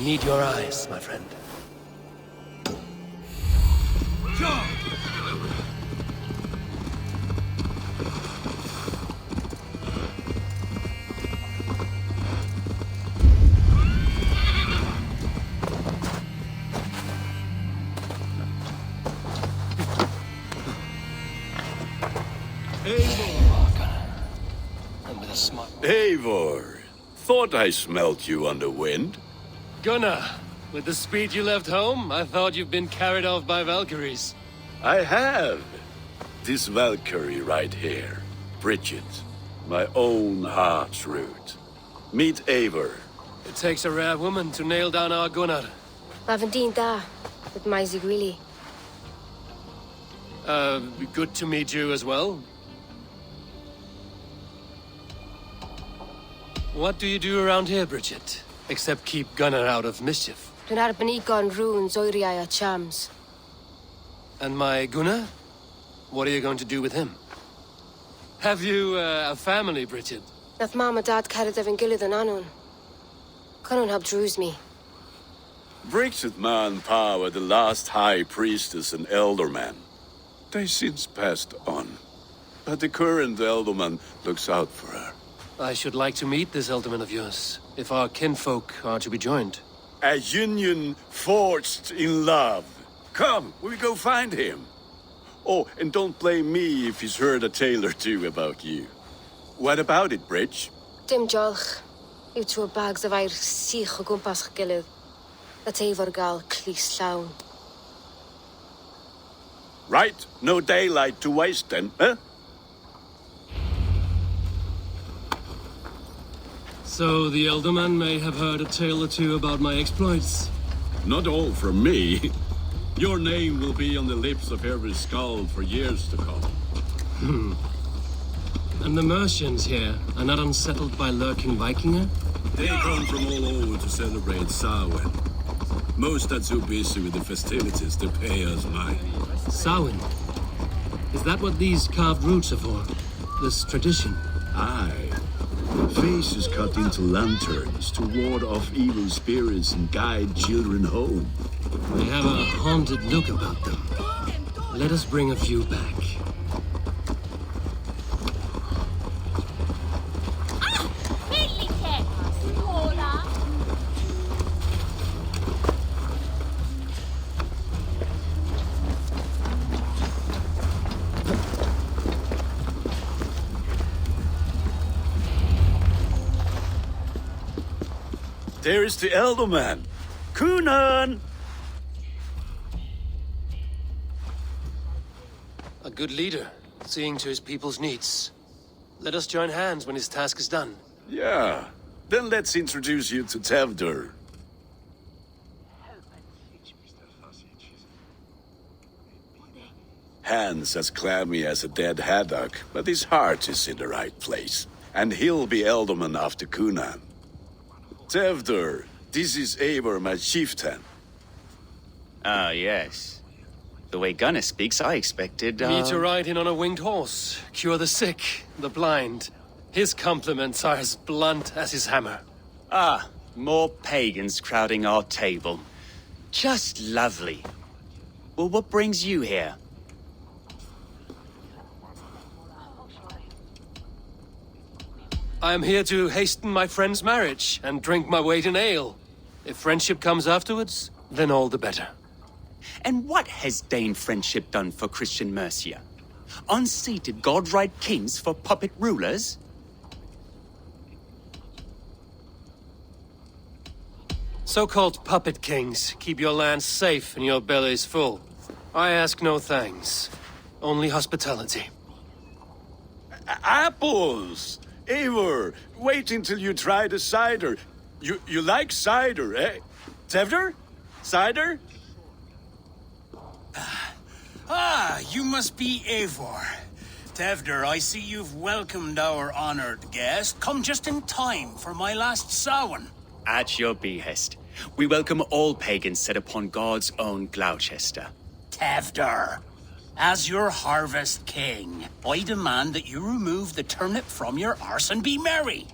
I need your eyes, my friend. Eivor, thought I smelt you on the wind. Gunnar, with the speed you left home, I thought you've been carried off by Valkyries. I have. This Valkyrie right here, Bridget, my own heart's root. Meet Eivor. It takes a rare woman to nail down our Gunnar. Lavendinta, with my Zigrili. Good to meet you as well. What do you do around here, Bridget? Except keep Gunnar out of mischief. Dwi'n arbenigo yn runes oeriau a chams. And my Gunnar? What are you going to do with him? Have you a family, Bridget? Nath mam a dad cered efo'n gilydd yn anwn. Connwn help drws me. Bridget man power, the last high priestess and elderman. They since passed on. But the current elderman looks out for her. I should like to meet this elderman of yours, if our kinfolk are to be joined. A union forged in love. Come, we'll go find him. Oh, and don't blame me if he's heard a tale or two about you. What about it, Bridge? Dim diolch. Yw trwy bags of air sych o gwmpas ch gilydd. That efo'r gael clis llawn. Right, no daylight to waste then, huh? So the elderman may have heard a tale or two about my exploits. Not all from me. Your name will be on the lips of every skull for years to come. And the Mercians here are not unsettled by lurking Vikinger? They come from all over to celebrate Samhain. Most are too busy with the festivities to pay us mind. Samhain? Is that what these carved roots are for? This tradition? Aye. Faces cut into lanterns to ward off evil spirits and guide children home. They have a haunted look about them. Let us bring a few back. There is the elderman. Kunan! A good leader, seeing to his people's needs. Let us join hands when his task is done. Yeah. Then let's introduce you to Tevdur. Hands as clammy as a dead haddock, but his heart is in the right place. And he'll be elderman after Kunan. Tevdur, this is Eivor, my chieftain. Ah, yes. The way Gunnar speaks, I expected, Me to ride in on a winged horse, cure the sick, the blind. His compliments are as blunt as his hammer. Ah, more pagans crowding our table. Just lovely. Well, what brings you here? I am here to hasten my friend's marriage and drink my weight in ale. If friendship comes afterwards, then all the better. And what has Dane friendship done for Christian Mercia? Unseated godright kings for puppet rulers? So-called puppet kings keep your lands safe and your bellies full. I ask no thanks, only hospitality. Apples! Eivor, wait until you try the cider. You like cider, eh? Tevdur? Cider? Ah, you must be Eivor. Tevdur, I see you've welcomed our honored guest. Come just in time for my last Samhain. At your behest. We welcome all pagans set upon God's own Gloucester. Tevdur, as your harvest king, I demand that you remove the turnip from your arse and be merry.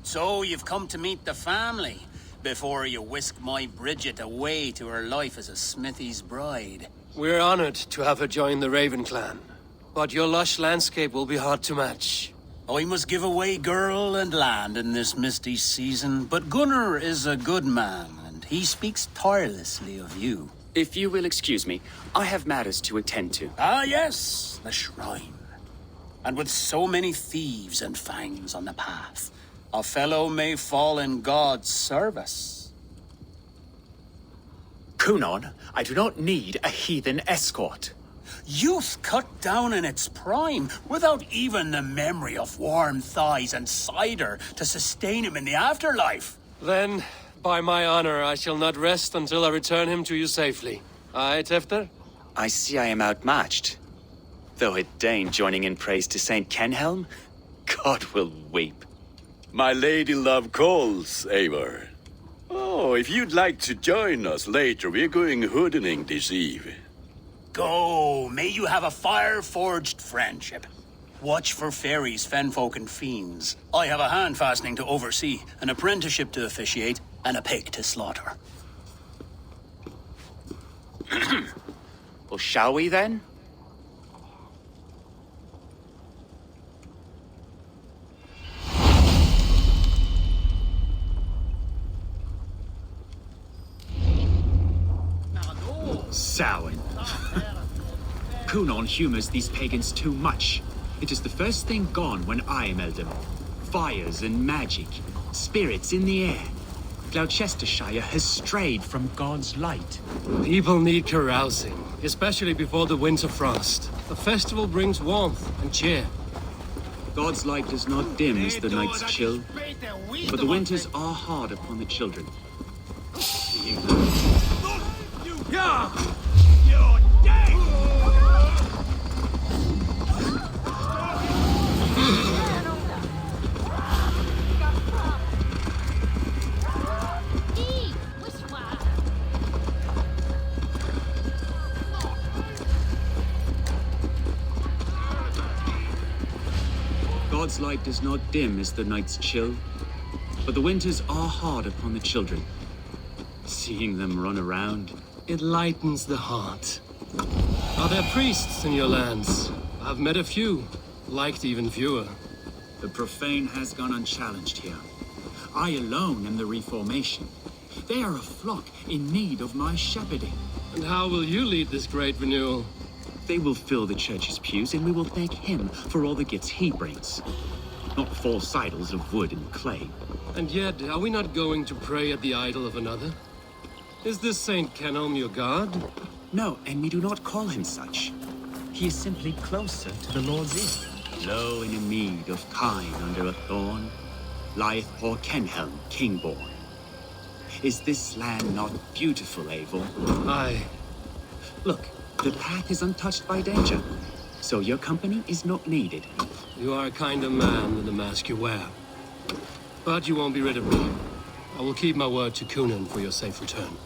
So you've come to meet the family before you whisk my Bridget away to her life as a smithy's bride. We're honored to have her join the Raven clan, but your lush landscape will be hard to match. I must give away girl and land in this misty season, but Gunnar is a good man, and he speaks tirelessly of you. If you will excuse me, I have matters to attend to. Ah, yes, the shrine. And with so many thieves and fangs on the path, a fellow may fall in God's service. Kunon, I do not need a heathen escort. Youth cut down in its prime, without even the memory of warm thighs and cider to sustain him in the afterlife. Then, by my honor, I shall not rest until I return him to you safely. Aye, Tefter? I see I am outmatched. Though it deign joining in praise to Saint Kenhelm, God will weep. My lady love calls, Eivor. Oh, if you'd like to join us later, we're going hoodening this eve. Go, may you have a fire-forged friendship. Watch for fairies, fenfolk, and fiends. I have a hand fastening to oversee, an apprenticeship to officiate, and a pig to slaughter. Well, shall we then? Samhain. Cunon humors these pagans too much. It is the first thing gone when I am Eldom. Fires and magic, spirits in the air. Gloucestershire has strayed from God's light. People need carousing, especially before the winter frost. The festival brings warmth and cheer. God's light does not dim as the nights chill, but the winters are hard upon the children. God's light does not dim as the nights chill, but the winters are hard upon the children. Seeing them run around, It lightens the heart. Are there priests in your lands? I've met a few, liked even fewer. the profane has gone unchallenged here. I alone am the reformation. They are a flock in need of my shepherding. And how will you lead this great renewal? They will fill the church's pews, and we will thank him for all the gifts he brings. Not false idols of wood and clay. And yet, are we not going to pray at the idol of another? Is this Saint Kenelm your god? No, and we do not call him such. He is simply closer to the Lord's ear. Low in a mead of kine under a thorn, lieth poor Kenhelm, king-born. Is this land not beautiful, Eivor? Aye. Look, the path is untouched by danger, so your company is not needed. You are a kinder man than the mask you wear. But you won't be rid of me. I will keep my word to Cunan for your safe return.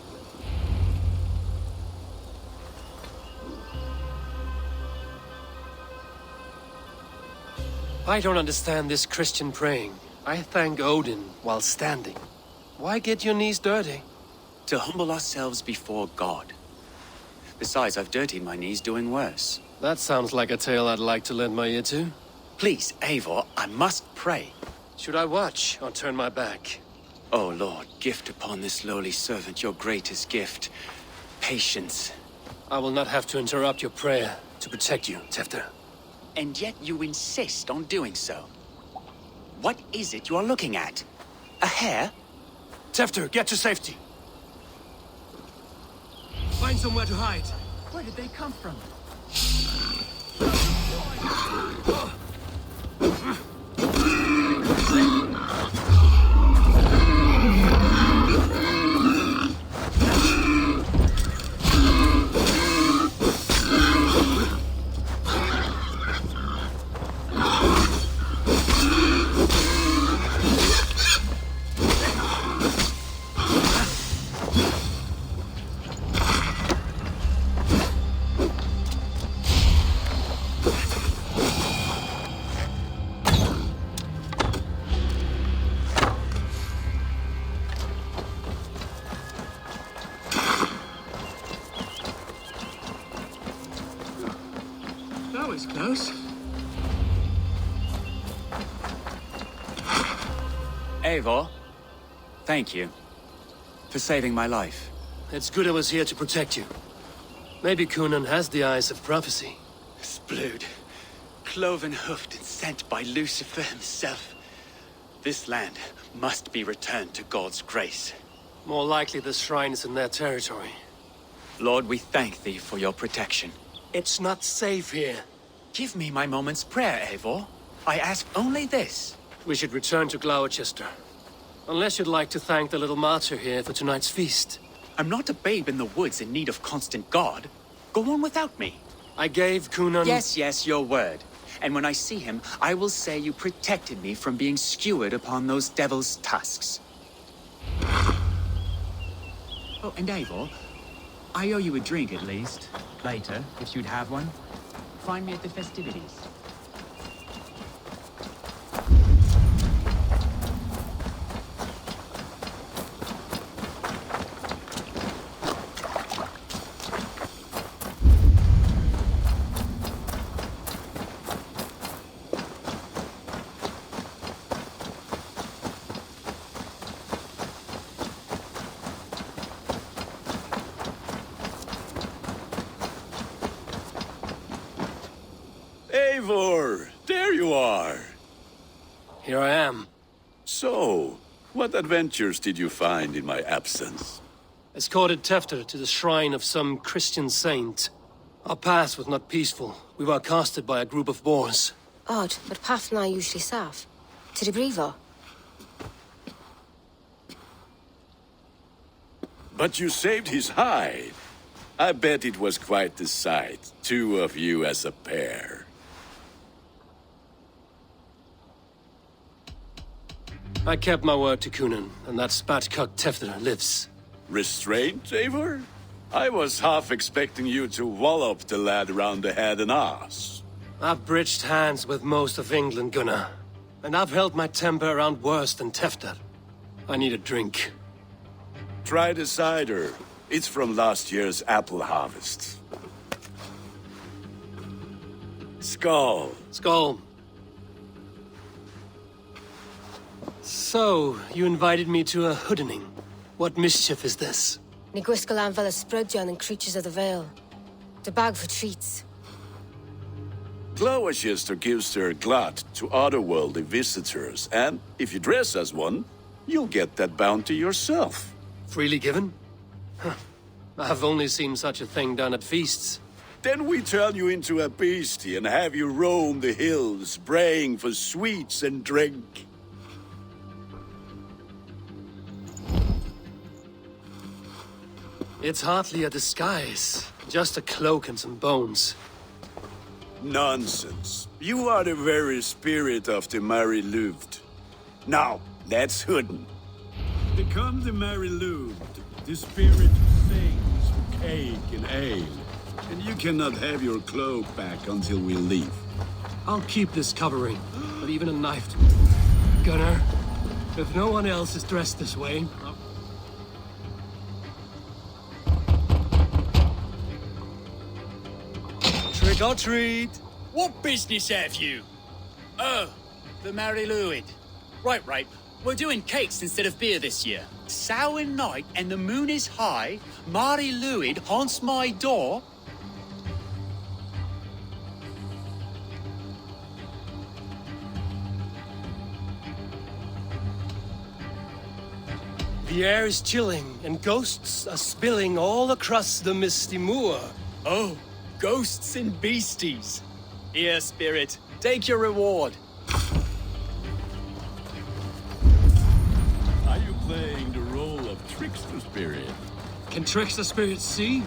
I don't understand this Christian praying. I thank Odin while standing. Why get your knees dirty? To humble ourselves before God. Besides, I've dirtied my knees doing worse. That sounds like a tale I'd like to lend my ear to. Please, Eivor, I must pray. Should I watch or turn my back? Oh Lord, gift upon this lowly servant your greatest gift. Patience. I will not have to interrupt your prayer to protect you, Tefter. And yet you insist on doing so. What is it you are looking at? A hare? Tefter, get to safety. Find somewhere to hide. Where did they come from? That was close. Eivor, thank you for saving my life. It's good I was here to protect you. Maybe Cunan has the eyes of prophecy. Splood, cloven-hoofed and sent by Lucifer himself. This land must be returned to God's grace. More likely the shrine is in their territory. Lord, we thank thee for your protection. It's not safe here. Give me my moment's prayer, Eivor. I ask only this. We should return to Gloucester. Unless you'd like to thank the little martyr here for tonight's feast. I'm not a babe in the woods in need of constant guard. Go on without me. I gave Kunan... Yes, your word. And when I see him, I will say you protected me from being skewered upon those devil's tusks. Oh, and Eivor, I owe you a drink at least. Later, if you'd have one. Find me at the festivities. Eivor, there you are. Here I am. So, what adventures did you find in my absence? Escorted Tefter to the shrine of some Christian saint. Our path was not peaceful. We were accosted by a group of boars. Odd, but path na usually safe. To the brievo. But you saved his hide. I bet it was quite the sight, two of you as a pair. I kept my word to Kunan, and that spatcock Tefter lives. Restraint, Eivor? I was half expecting you to wallop the lad around the head and ass. I've bridged hands with most of England, Gunnar. And I've held my temper around worse than Tefter. I need a drink. Try the cider. It's from last year's apple harvest. Skull. Skull. So, you invited me to a hoodening. What mischief is this? Ni gwisgal an fel ysbrydion and creatures of the Vale. The bag for treats. Gloucester gives their glut to otherworldly visitors, and if you dress as one, you'll get that bounty yourself. Freely given? Huh. I've only seen such a thing done at feasts. Then we turn you into a beastie and have you roam the hills, braying for sweets and drink. It's hardly a disguise. Just a cloak and some bones. Nonsense. You are the very spirit of the Mary Louved. Now, let's hooden. Become the Mary Louved, the spirit who sings for cake and ale. And you cannot have your cloak back until we leave. I'll keep this covering, but even a knife to... Gunnar, if no one else is dressed this way... Trick or treat! What business have you? Oh, the Mary Lwyd. Right. We're doing cakes instead of beer this year. Samhain night and the moon is high. Mary Lwyd haunts my door. The air is chilling, and ghosts are spilling all across the misty moor. Oh, ghosts and beasties. Here, spirit, take your reward. Are you playing the role of trickster spirit? Can trickster spirits see?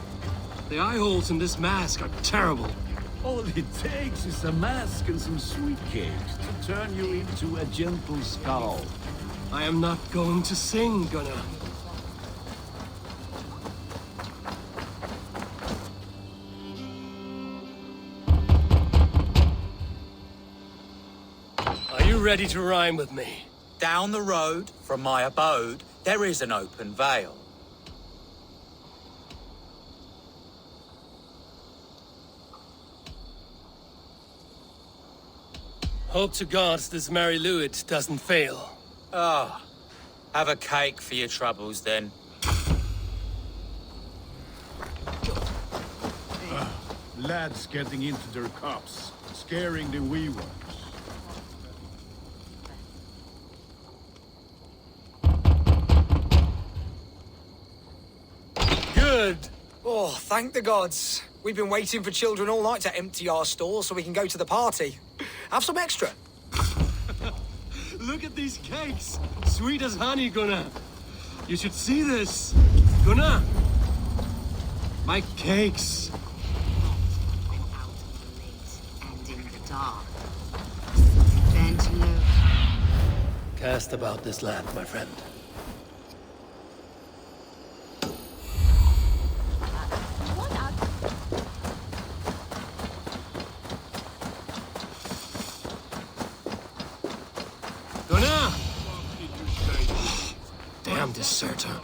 The eye holes in this mask are terrible. All it takes is a mask and some sweet cakes to turn you into a gentle skull. I am not going to sing, Gunnar. Are you ready to rhyme with me? Down the road from my abode, there is an open vale. Hope to God this Mary Lwyd doesn't fail. Ah, have a cake for your troubles then. Lads getting into their cups, scaring the wee ones. Good. Oh, thank the gods. We've been waiting for children all night to empty our stores so we can go to the party. Have some extra. Look at these cakes. Sweet as honey, Gunnar. You should see this. Gunnar, My cakes! Go out late and in the dark. Then to know. Cast about this land, my friend. Gunnar! Damn deserter.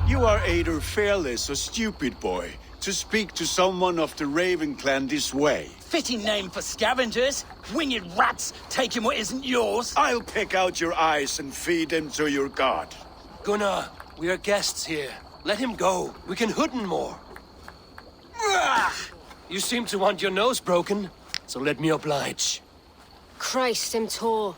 You are either fearless or stupid, boy, to speak to someone of the Raven clan this way. Fitting name for scavengers. Winged rats taking what isn't yours. I'll pick out your eyes and feed them to your god. Gunnar, we are guests here. Let him go. We can hood him more. You seem to want your nose broken, so let me oblige. Christ, him tall.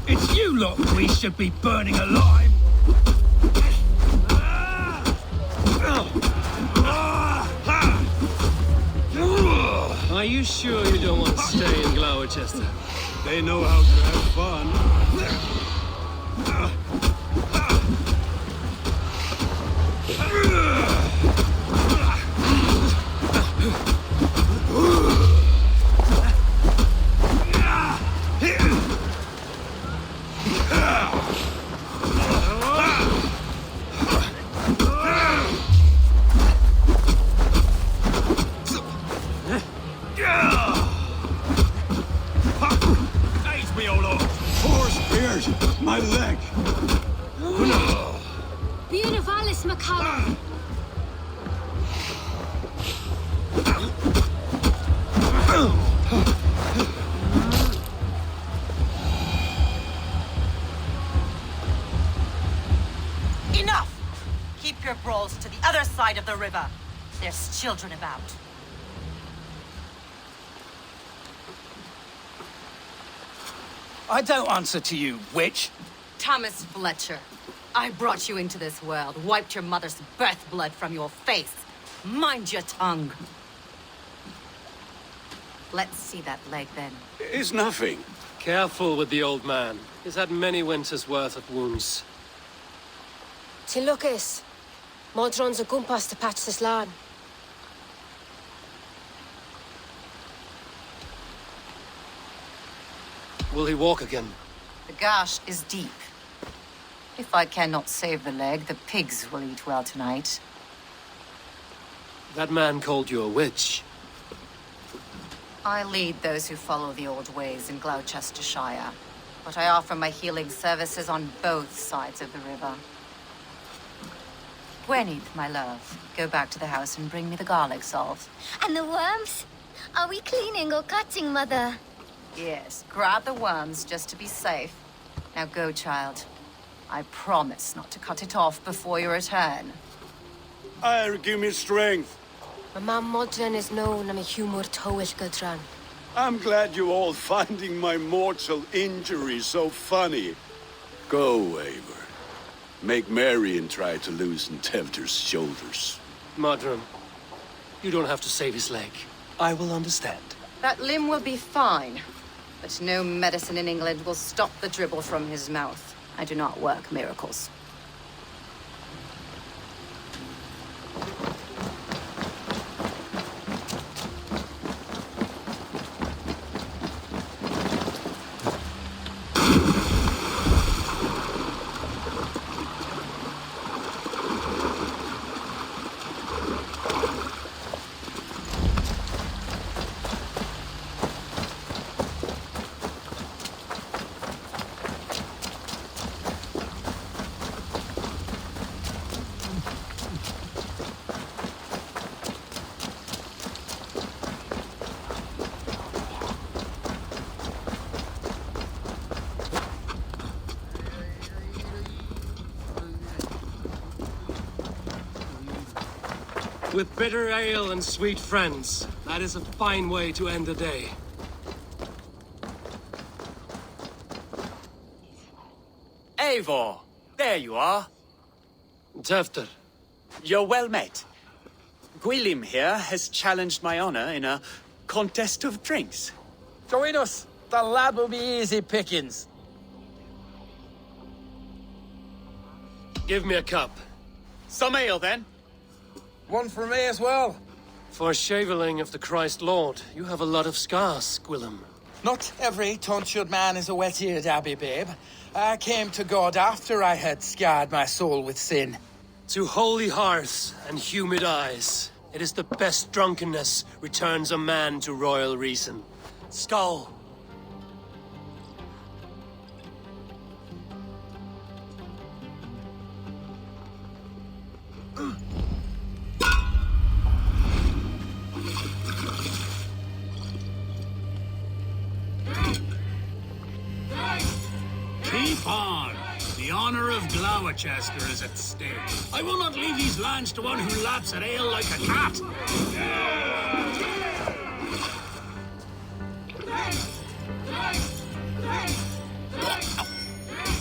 It's you lot we should be burning alive! Are you sure you don't want to stay in Gloucester? They know how to have fun. Ace me, old lord! Four spears! My leg! Beautivalis Macallum. Enough! Keep your brawls to the other side of the river. There's children about. I don't answer to you, witch. Thomas Fletcher, I brought you into this world, wiped your mother's birth blood from your face. Mind your tongue. Let's see that leg, then. It's nothing. Careful with the old man. He's had many winters' worth of wounds. Till Lucas. Modron's a gumpas to patch this land. Will he walk again? The gash is deep. If I cannot save the leg, the pigs will eat well tonight. That man called you a witch. I lead those who follow the old ways in Gloucestershire, but I offer my healing services on both sides of the river. Gweneth, my love, go back to the house and bring me the garlic salt. And the worms? Are we cleaning or cutting, Mother? Yes, grab the worms just to be safe. Now go, child. I promise not to cut it off before your return. Give me strength. My mam Modron is known am a humor towish Gudran. I'm glad you all finding my mortal injury so funny. Go, Eivor. Make merry and try to loosen Tevder's shoulders. Modron, you don't have to save his leg. I will understand. That limb will be fine, but no medicine in England will stop the dribble from his mouth. I do not work miracles. With bitter ale and sweet friends. That is a fine way to end the day. Eivor, there you are. Tefter. You're well met. Gwilym here has challenged my honor in a contest of drinks. Join us. The lad will be easy pickings. Give me a cup. Some ale, then. One for me as well. For shaveling of the Christ Lord, you have a lot of scars, Gwilym. Not every tonsured man is a wet-eared abbey, babe. I came to God after I had scarred my soul with sin. To holy hearths and humid eyes, it is the best drunkenness returns a man to royal reason. Skull. Keep on. The honor of Gloucester is at stake. I will not leave these lands to one who laps at ale like a cat.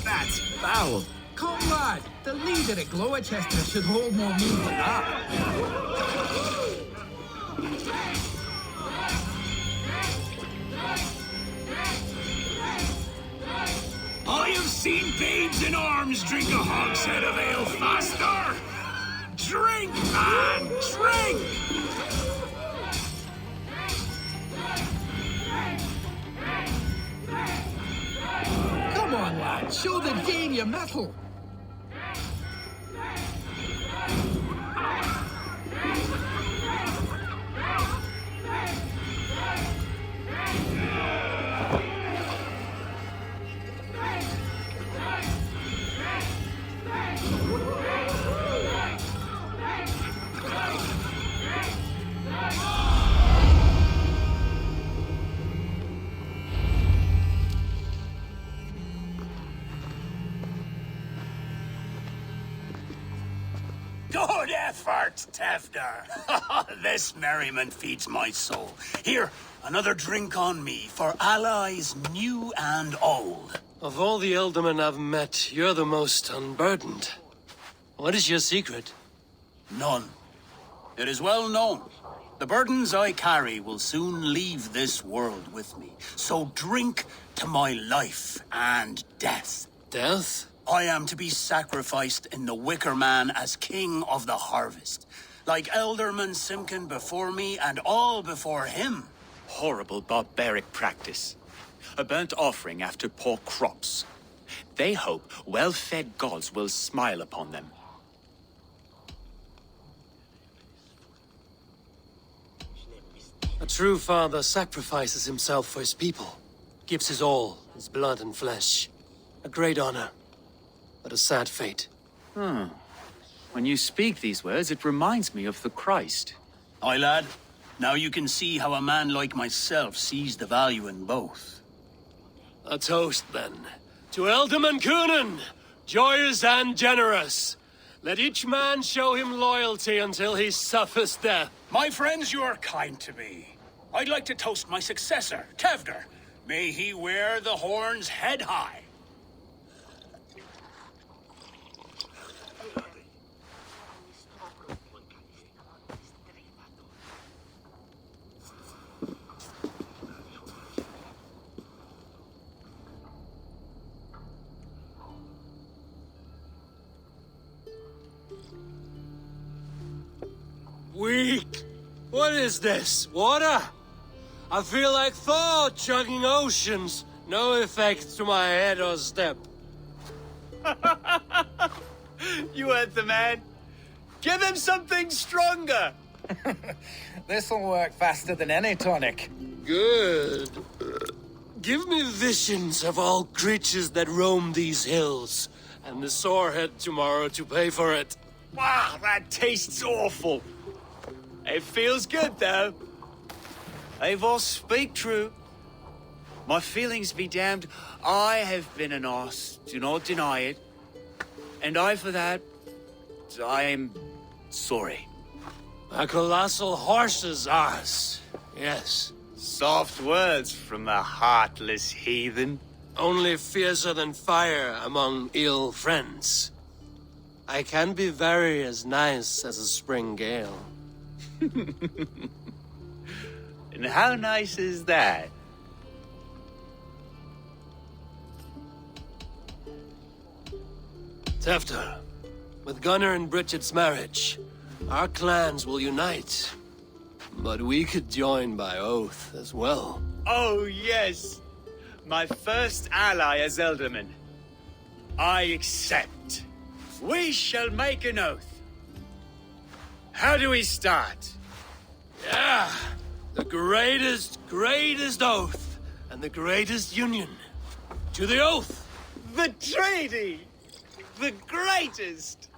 That's foul. Come, lad. The leader at Gloucester should hold more meat than that. I have seen babes in arms drink a hogshead of ale faster. Drink, man, drink! Come on, lad. Show the Dane your mettle. Good effort, Tefter. This merriment feeds my soul. Here, another drink on me for allies new and old. Of all the ealdormen I've met, you're the most unburdened. What is your secret? None. It is well known. The burdens I carry will soon leave this world with me. So drink to my life and death. Death? I am to be sacrificed in the Wicker Man as king of the harvest. Like Elderman Simkin before me and all before him. Horrible barbaric practice. A burnt offering after poor crops. They hope well-fed gods will smile upon them. A true father sacrifices himself for his people. Gives his all, his blood and flesh. A great honor, but a sad fate. When you speak these words, it reminds me of the Christ. Aye, lad. Now you can see how a man like myself sees the value in both. A toast, then. To Ealdorman Coonan, joyous and generous. Let each man show him loyalty until he suffers death. My friends, you are kind to me. I'd like to toast my successor, Tefder. May he wear the horns head high. Weak. What is this? Water? I feel like Thor chugging oceans. No effect to my head or step. You heard the man. Give him something stronger. This'll work faster than any tonic. Good. Give me visions of all creatures that roam these hills, and the sorehead tomorrow to pay for it. Wow, that tastes awful. It feels good, though. Eivor, speak true. My feelings be damned. I have been an arse, do not deny it. And I, for that, I am sorry. A colossal horse's arse. Yes. Soft words from a heartless heathen. Only fiercer than fire among ill friends. I can be very as nice as a spring gale. And how nice is that? Tefter, with Gunnar and Bridget's marriage, our clans will unite. But we could join by oath as well. Oh, yes. My first ally as Elderman. I accept. We shall make an oath. How do we start? Yeah, the greatest oath, and the greatest union. To the oath! The treaty! The greatest!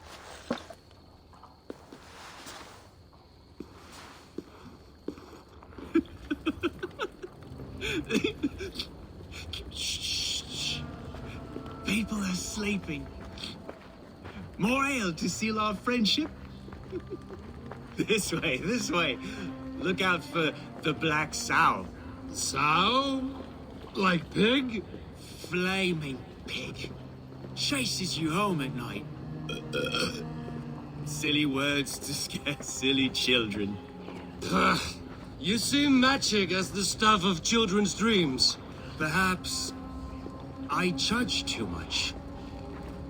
Shh. People are sleeping. More ale to seal our friendship? This way. Look out for the black sow. Sow? Like pig? Flaming pig. Chases you home at night. Silly words to scare silly children. Ugh. You see magic as the stuff of children's dreams. Perhaps I judge too much.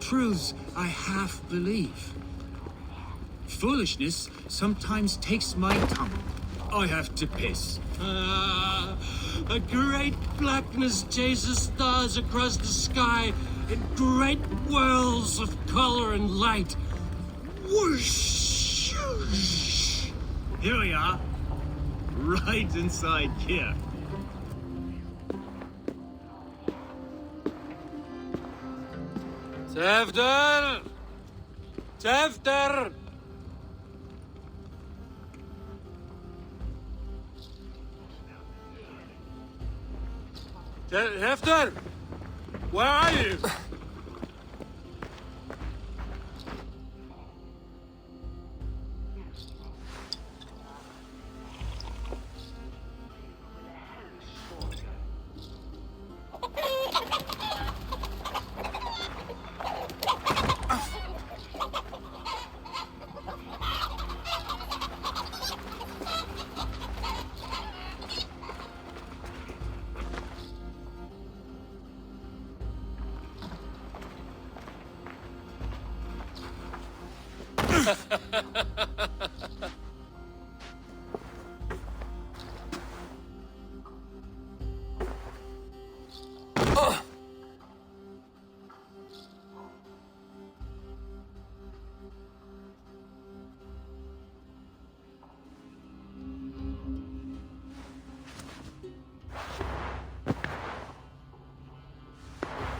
Truths I half believe. Foolishness sometimes takes my tongue. I have to piss. A great blackness chases stars across the sky in great whirls of color and light. Whoosh! Here we are. Right inside here. Tefter! Tefter! Tefter! Where are you?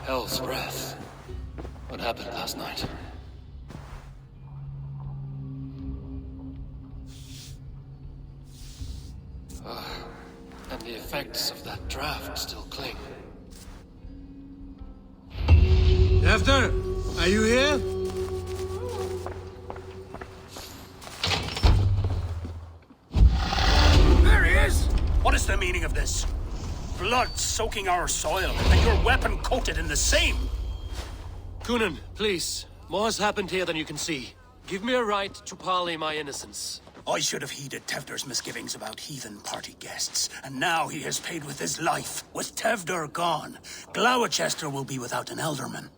Hell's breath. What happened last night? And the effects of that draft still cling. Tefter, are you here? There he is! What is the meaning of this? Blood soaking our soil, and your weapon coated in the same! Kunin, please. More has happened here than you can see. Give me a right to parley my innocence. I should have heeded Tevder's misgivings about heathen party guests, and now he has paid with his life. With Tevder gone, Gloucester will be without an elderman.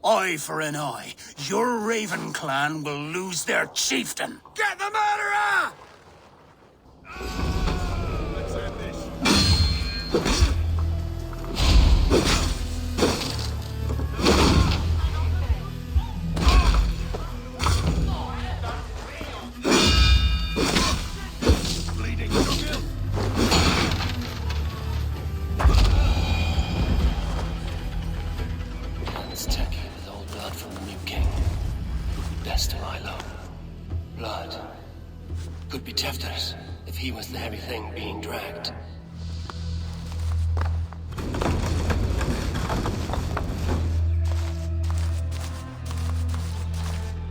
Eye for an eye, your Raven clan will lose their chieftain. Get the murderer! Let's end this. Could be Tefter's, if he was the heavy thing being dragged.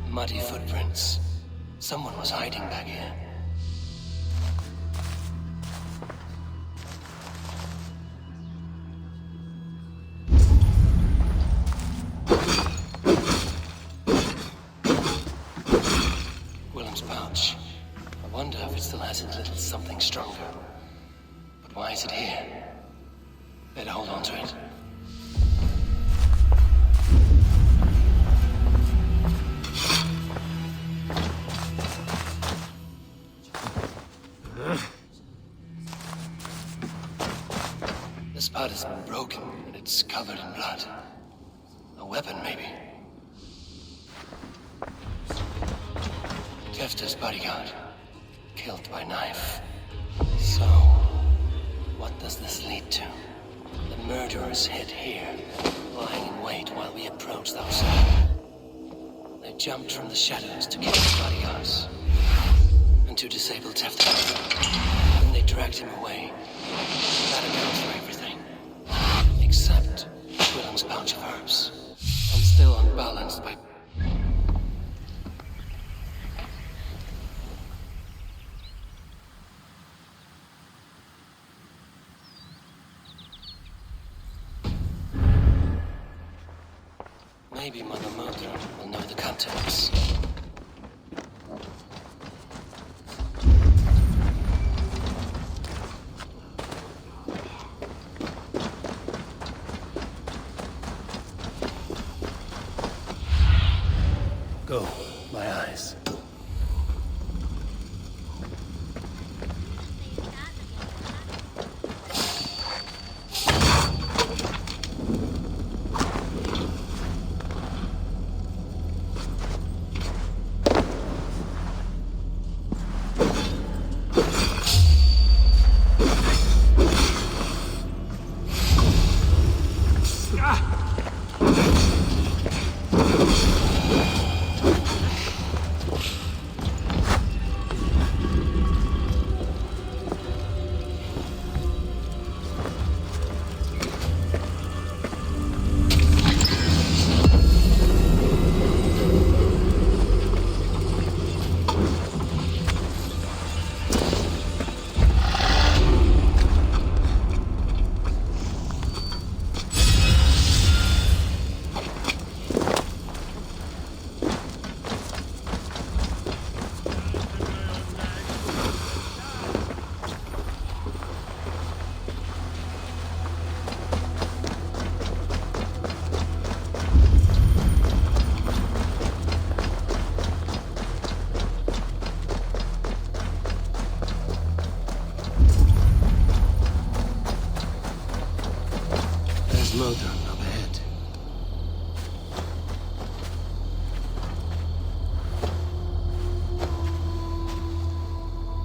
Muddy footprints. Someone was hiding back here. wonder if it still has its little something stronger. But why is it here? Better hold on to it. This part has been broken, and it's covered in blood. A weapon, maybe. Tefta's bodyguard. Killed by knife. So, what does this lead to? The murderers hid here, lying in wait while we approached outside. They jumped from the shadows to kill the bodyguards. And to disable Tefta. Then they dragged him away. That accounts for everything. Except Willem's pouch of herbs. I'm still unbalanced by... Maybe Mother Mother will know the contents. Go, my eyes. Mother up ahead.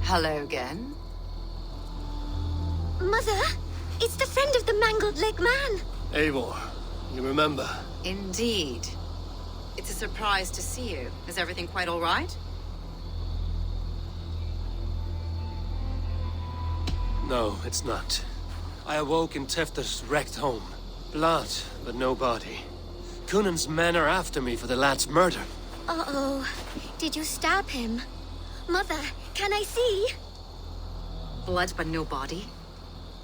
Hello again. Mother, it's the friend of the mangled leg man. Eivor, you remember? Indeed. It's a surprise to see you. Is everything quite all right? No, it's not. I awoke in Tefta's wrecked home. Blood, but no body. Cunan's men are after me for the lad's murder. Uh-oh. Did you stab him? Mother, can I see? Blood but no body?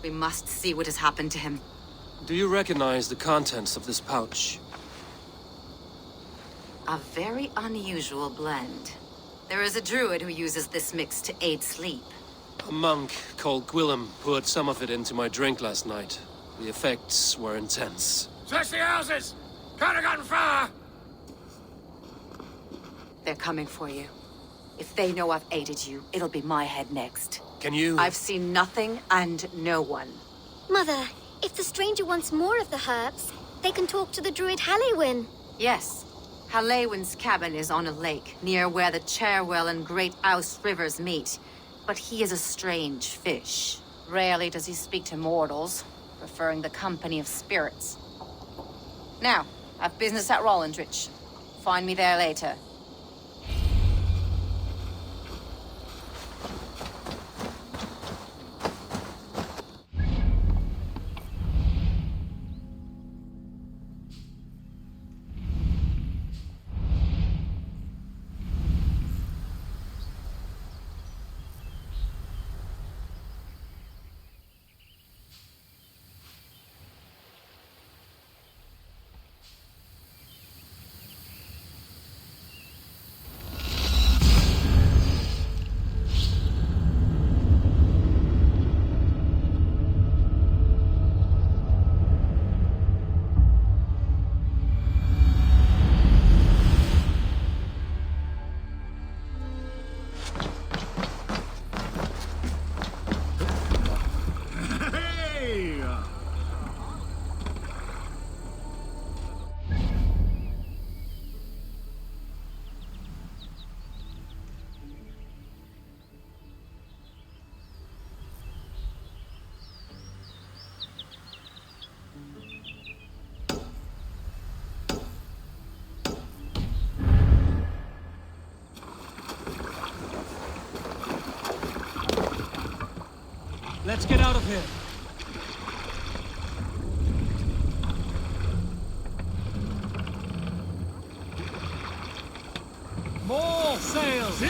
We must see what has happened to him. Do you recognize the contents of this pouch? A very unusual blend. There is a druid who uses this mix to aid sleep. A monk called Gwillem poured some of it into my drink last night. The effects were intense. Search the houses! Could have gotten far! They're coming for you. If they know I've aided you, it'll be my head next. Can you... I've seen nothing and no one. Mother, if the stranger wants more of the herbs, they can talk to the druid Halewyn. Yes. Halewyn's cabin is on a lake, near where the Cherwell and Great Ouse rivers meet. But he is a strange fish. Rarely does he speak to mortals, preferring the company of spirits. Now, I've business at Rollindrich. Find me there later. Let's get out of here. More sails!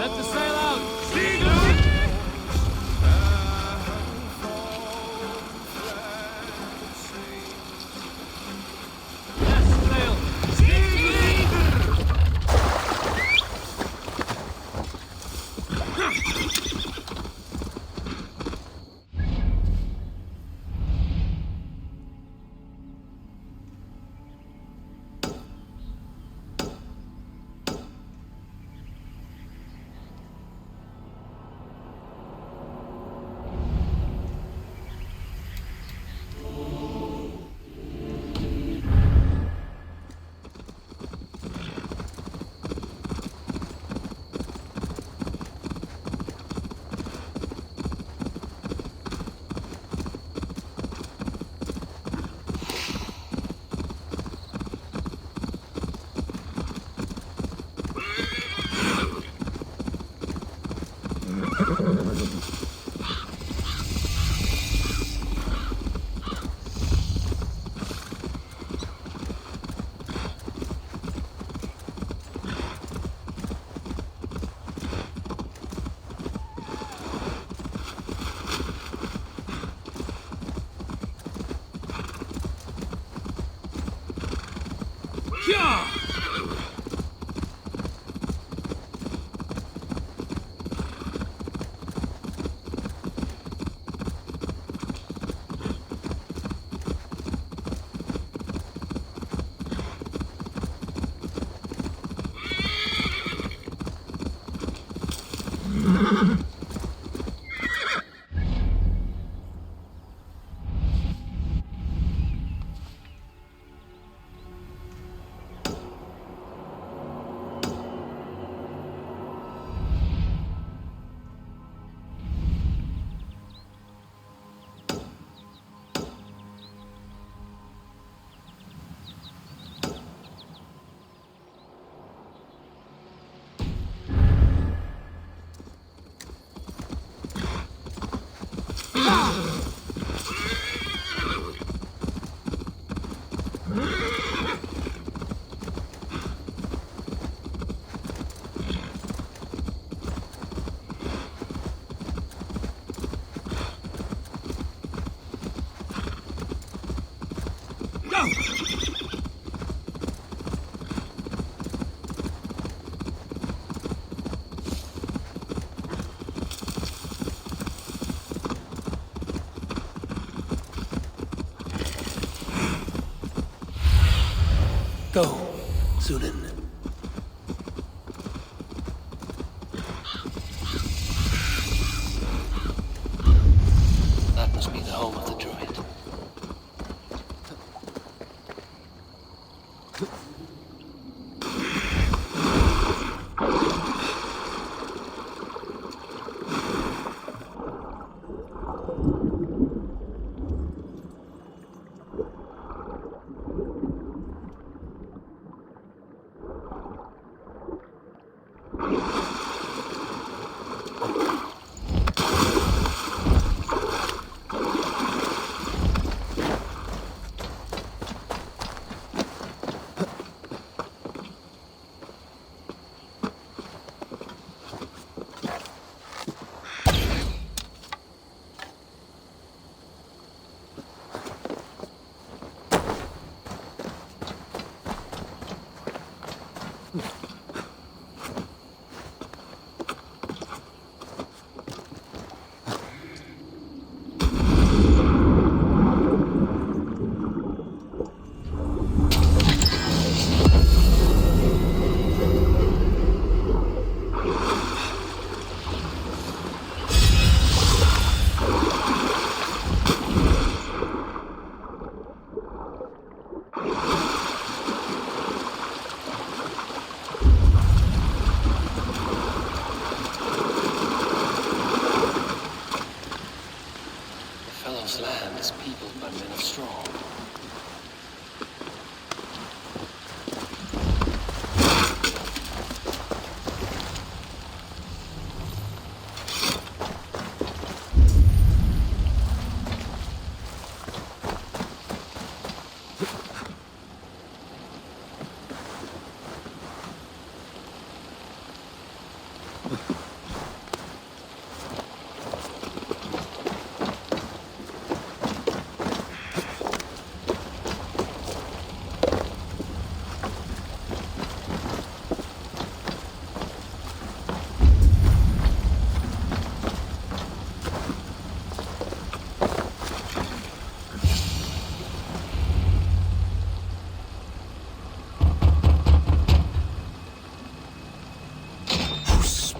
Let the sail out! Yes, sail! Go, Zulin. That must be the home of the druid.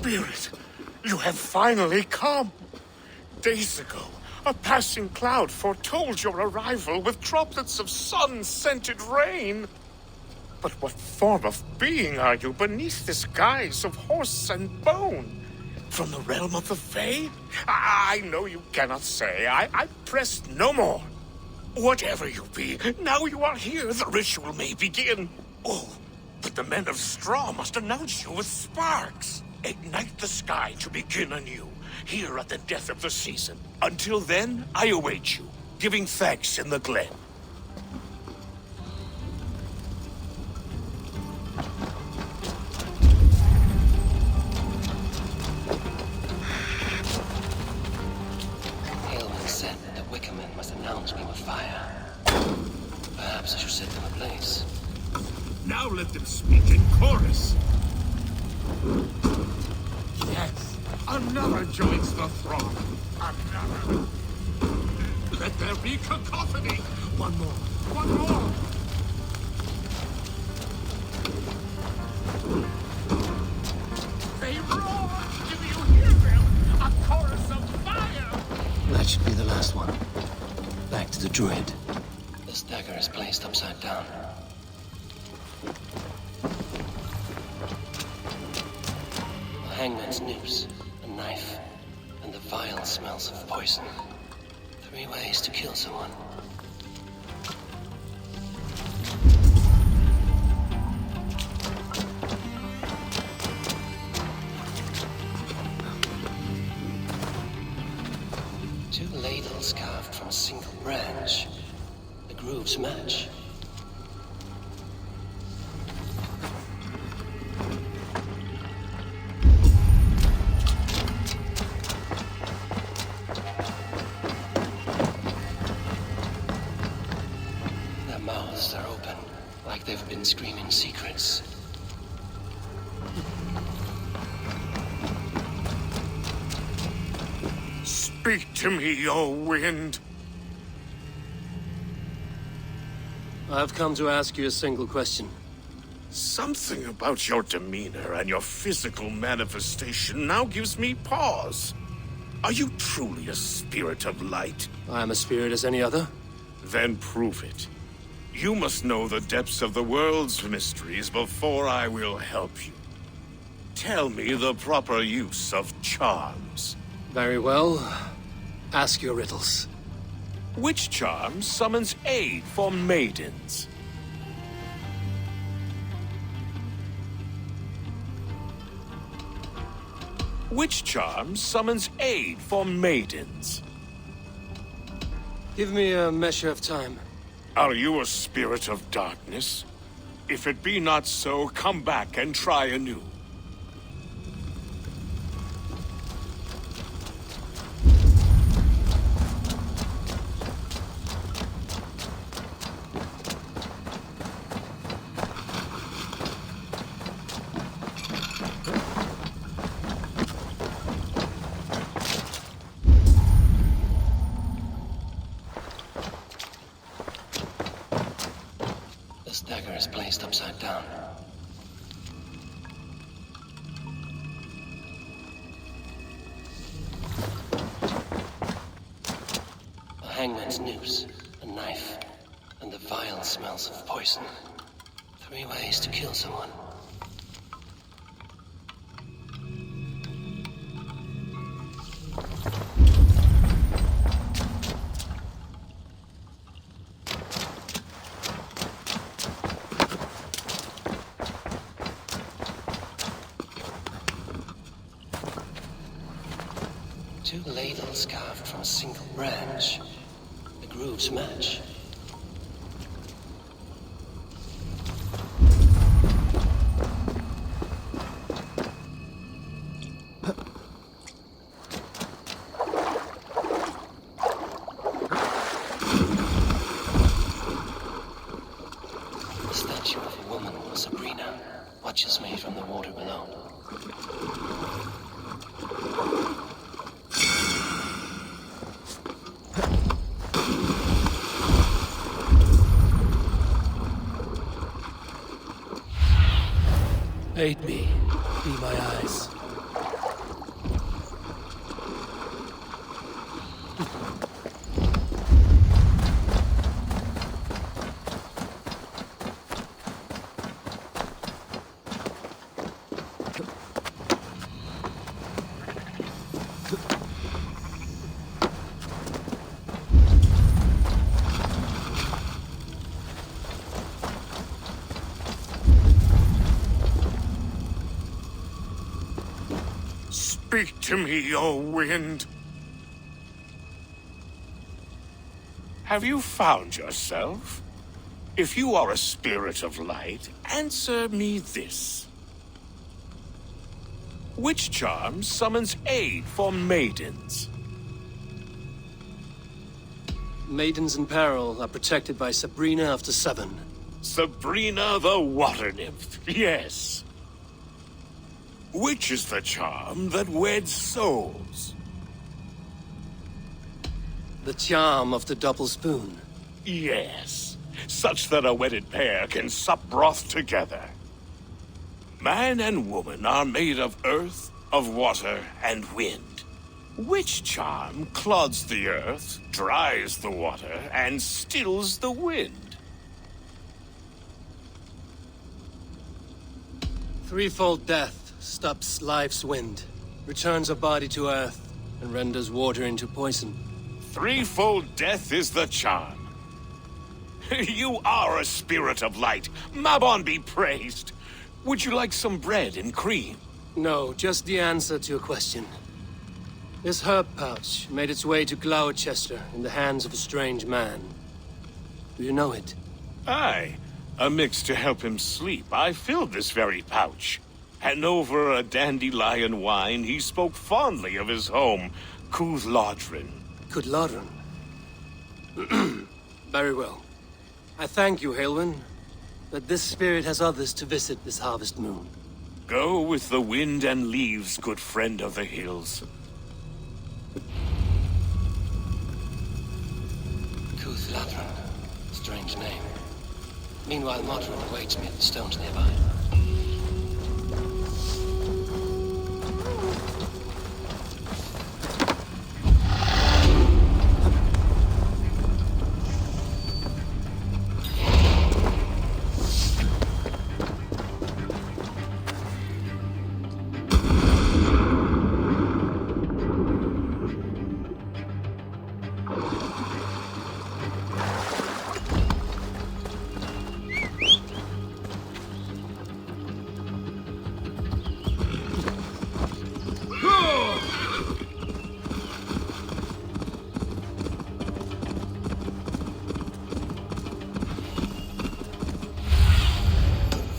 Spirit, you have finally come. Days ago, a passing cloud foretold your arrival with droplets of sun-scented rain. But what form of being are you beneath this guise of horse and bone? From the realm of the Fae? I know you cannot say. I press no more. Whatever you be, now you are here, the ritual may begin. Oh, but the men of straw must announce you with sparks. Ignite the sky to begin anew, here at the death of the season. Until then, I await you, giving thanks in the glen. Aylwin said that the Wicker Men must announce we were fire. Perhaps I should set them ablaze. Now let them speak in chorus. Yes, another joins the throng. Another. Let there be cacophony. One more. One more. They roar. Do you hear them? A chorus of fire. That should be the last one. Back to the druid. This dagger is placed upside down. A hangman's noose, a knife, and the vile smells of poison. 3 ways to kill someone. Two ladles carved from a single branch. The grooves match. Their mouths are open, like they've been screaming secrets. Speak to me, O wind. I've come to ask you a single question. Something about your demeanor and your physical manifestation now gives me pause. Are you truly a spirit of light? I am a spirit as any other. Then prove it. You must know the depths of the world's mysteries before I will help you. Tell me the proper use of charms. Very well. Ask your riddles. Which charm summons aid for maidens? Which charm summons aid for maidens? Give me a measure of time. Are you a spirit of darkness? If it be not so, come back and try anew. This dagger is placed upside down. A hangman's noose, a knife, and the vile smells of poison. 3 ways to kill someone. Two ladles carved from a single branch. The grooves match. The statue of a woman, Sabrina, watches me from the water below. Aid me. Be my eyes. Speak to me, O wind. Have you found yourself? If you are a spirit of light, answer me this. Which charm summons aid for maidens? Maidens in peril are protected by Sabrina of the Seven. Sabrina the Water Nymph, yes. Which is the charm that weds souls? The charm of the double spoon. Yes, such that a wedded pair can sup broth together. Man and woman are made of earth, of water, and wind. Which charm clods the earth, dries the water, and stills the wind? Threefold death stops life's wind, returns a body to earth, and renders water into poison. Threefold death is the charm. You are a spirit of light. Mabon be praised. Would you like some bread and cream? No, just the answer to a question. This herb pouch made its way to Gloucester in the hands of a strange man. Do you know it? Aye. A mix to help him sleep. I filled this very pouch. And over a dandelion wine, he spoke fondly of his home, Cooth-Lodrin. Cooth-Lodrin? Very well. I thank you, Halwyn, that this spirit has others to visit this harvest moon. Go with the wind and leaves, good friend of the hills. Cooth-Lodrin. Strange name. Meanwhile, Modron awaits me at the stones nearby.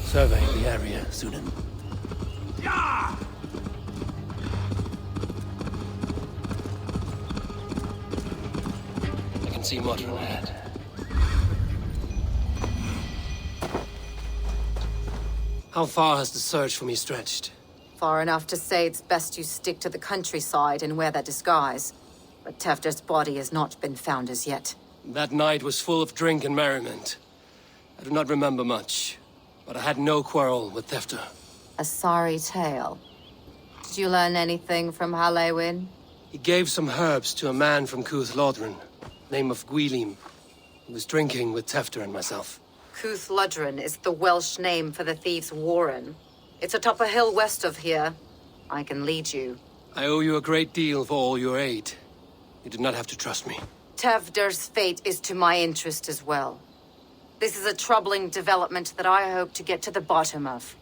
Surveying the area, Sunan. Yeah! I can see Modron ahead. How far has the search for me stretched? Far enough to say it's best you stick to the countryside and wear that disguise. But Tefter's body has not been found as yet. That night was full of drink and merriment. I do not remember much, but I had no quarrel with Tefter. A sorry tale. Did you learn anything from Halewin? He gave some herbs to a man from Cooth-Lodrin, name of Gwylim. He was drinking with Tefter and myself. Cooth-Lodrin is the Welsh name for the thieves' warren. It's atop a hill west of here. I can lead you. I owe you a great deal for all your aid. You did not have to trust me. Tefder's fate is to my interest as well. This is a troubling development that I hope to get to the bottom of.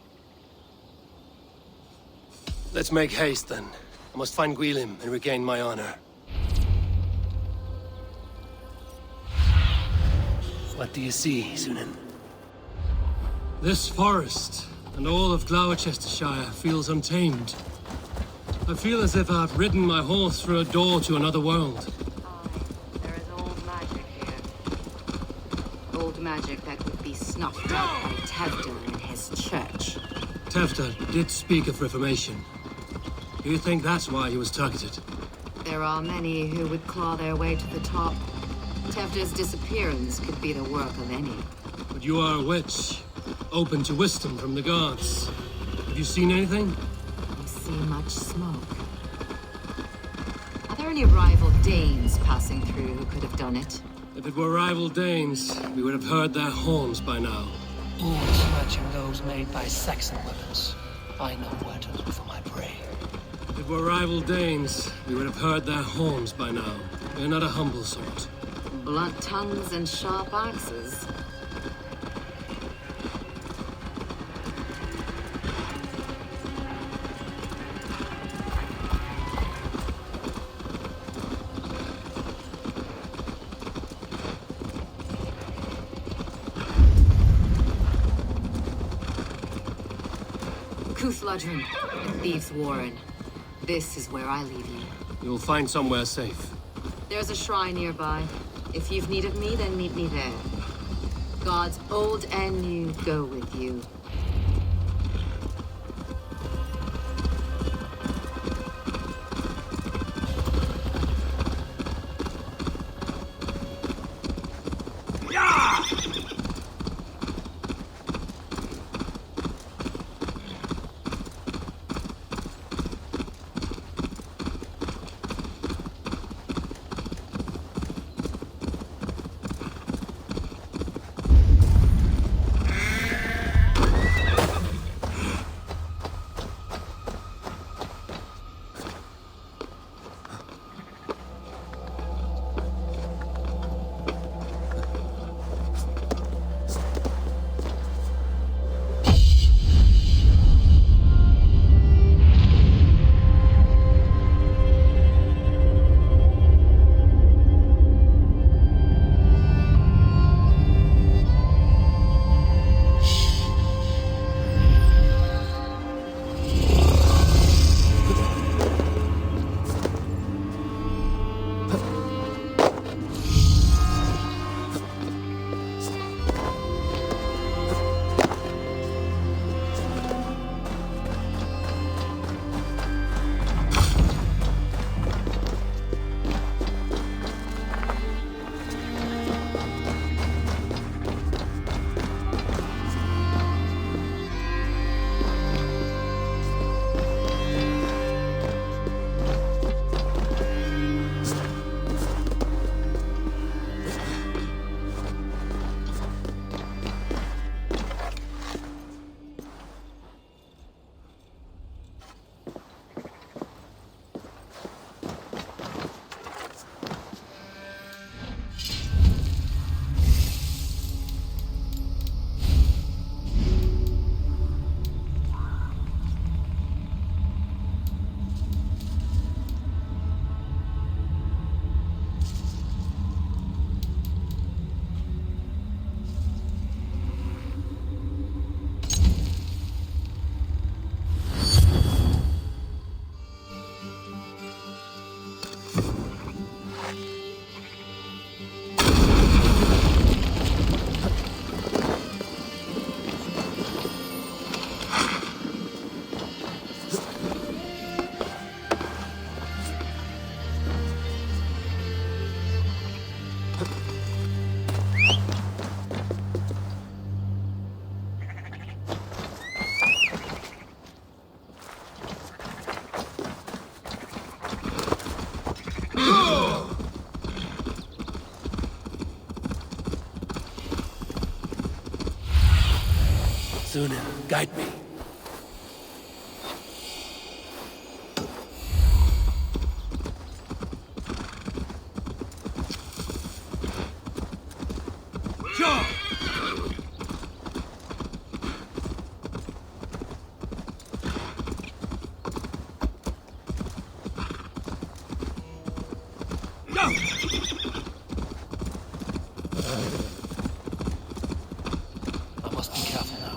Let's make haste, then. I must find Gwylim and regain my honor. What do you see, Sunan? This forest and all of Gloucestershire feels untamed. I feel as if I've ridden my horse through a door to another world. There is old magic here. Old magic that would be snuffed out by Tefder in his church. Tefter did speak of reformation. Do you think that's why he was targeted? There are many who would claw their way to the top. Tefder's disappearance could be the work of any. But you are a witch, open to wisdom from the gods. Have you seen anything? I see much smoke. Are there any rival Danes passing through who could have done it? If it were rival Danes, we would have heard their horns by now. Always matching those made by Saxon weapons. I know where to look for my prey. If it were rival Danes, we would have heard their horns by now. They're not a humble sort. Blunt tongues and sharp axes. Cuthludron, a thieves' warren. This is where I leave you. You'll find somewhere safe. There's a shrine nearby. If you've need of me, then meet me there. Gods old and new go with you. Sunan, guide me. I must be careful now.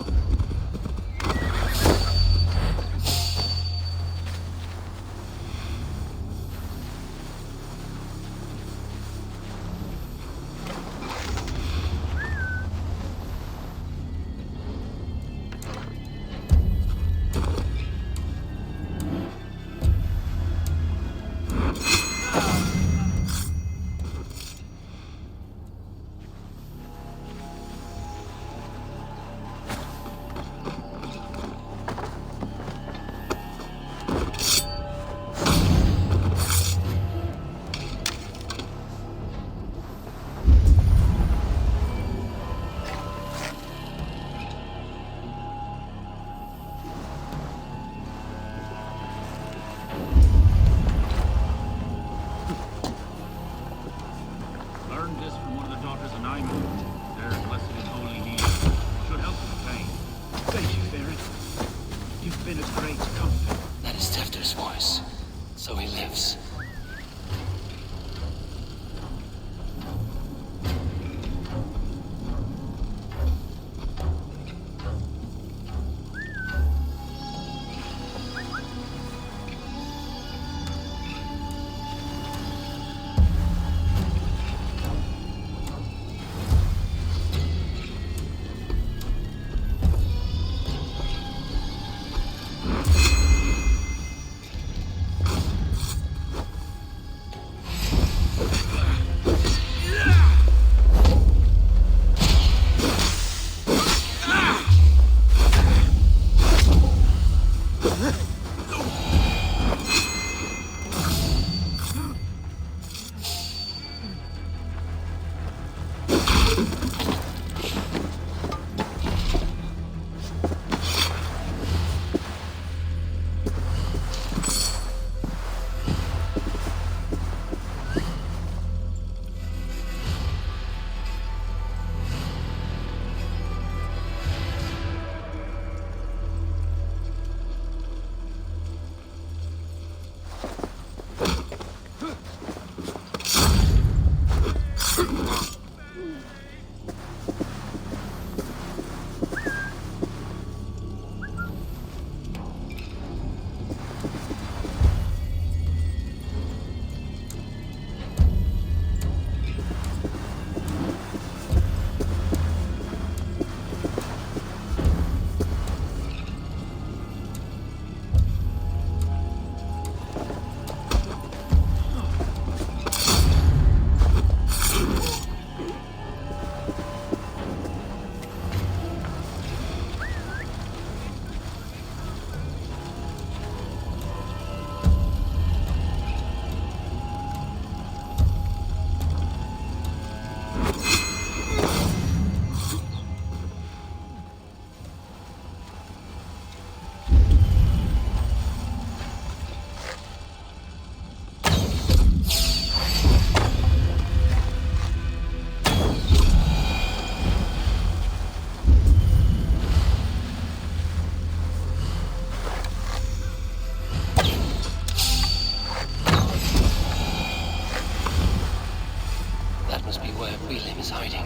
That must be where William is hiding.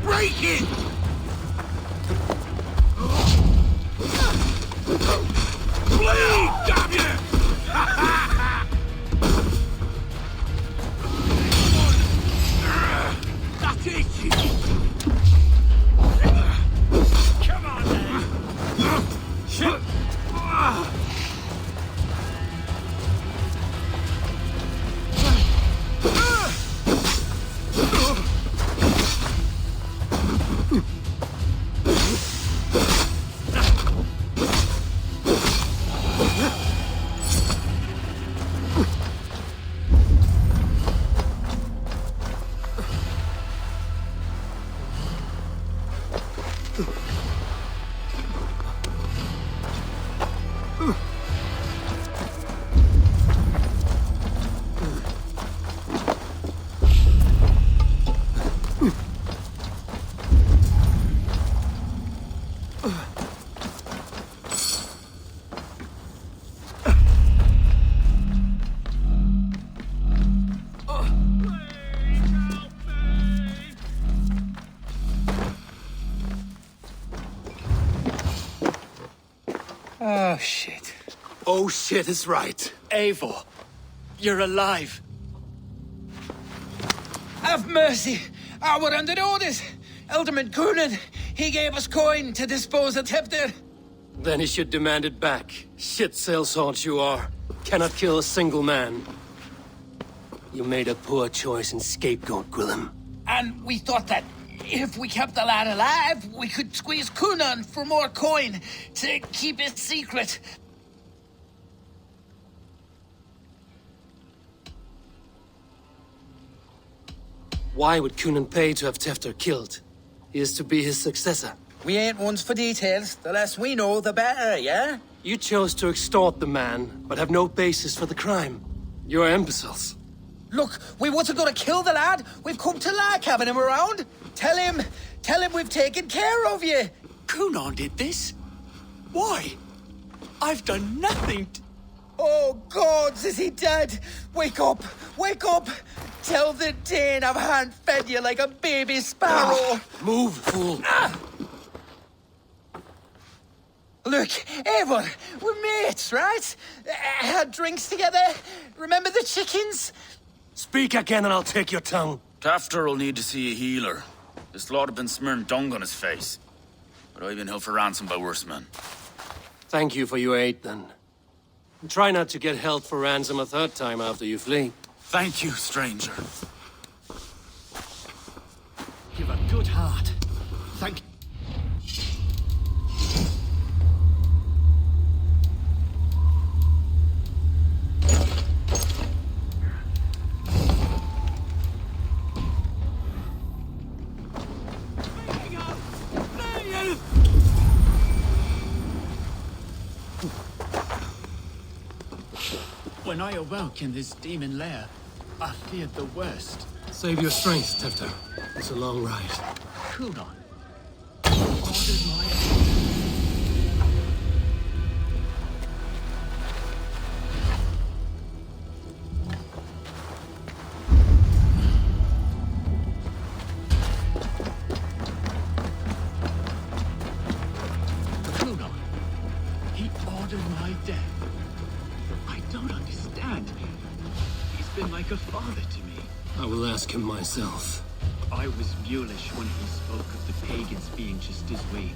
Break it! Bleed, damn you! That's it! Come on, then! Shit! Oh, shit. Oh, shit is right. Eivor, you're alive. Have mercy! We're under orders! Alderman Coonan, he gave us coin to dispose of Tepter. Then he should demand it back. Shit sellswords you are. Cannot kill a single man. You made a poor choice in scapegoat, Gwillem. And we thought that if we kept the lad alive, we could squeeze Coonan for more coin to keep it secret. Why would Coonan pay to have Tefter killed? He is to be his successor. We ain't ones for details. The less we know, the better, yeah? You chose to extort the man, but have no basis for the crime. You're imbeciles. Look, we wasn't gonna kill the lad. We've come to like having him around. Tell him we've taken care of you. Coonan did this? Why? I've done nothing. Oh, gods, is he dead? Wake up! Wake up! Tell the Dane I've hand-fed you like a baby sparrow. Move, fool. Look, Eivor, we're mates, right? Had drinks together. Remember the chickens? Speak again and I'll take your tongue. Tafter will need to see a healer. This lot have been smearing dung on his face. But I've been held for ransom by worse men. Thank you for your aid, then. And try not to get held for ransom a third time after you flee. Thank you, stranger. You've a good heart. Thank When I awoke in this demon lair, I feared the worst. Save your strength, Tifter. It's a long ride. Hold on. Ordered my... Hold on. He ordered my death. I don't understand. He's been like a father to me. I will ask him myself. I was mulish when he spoke of the pagans being just as we.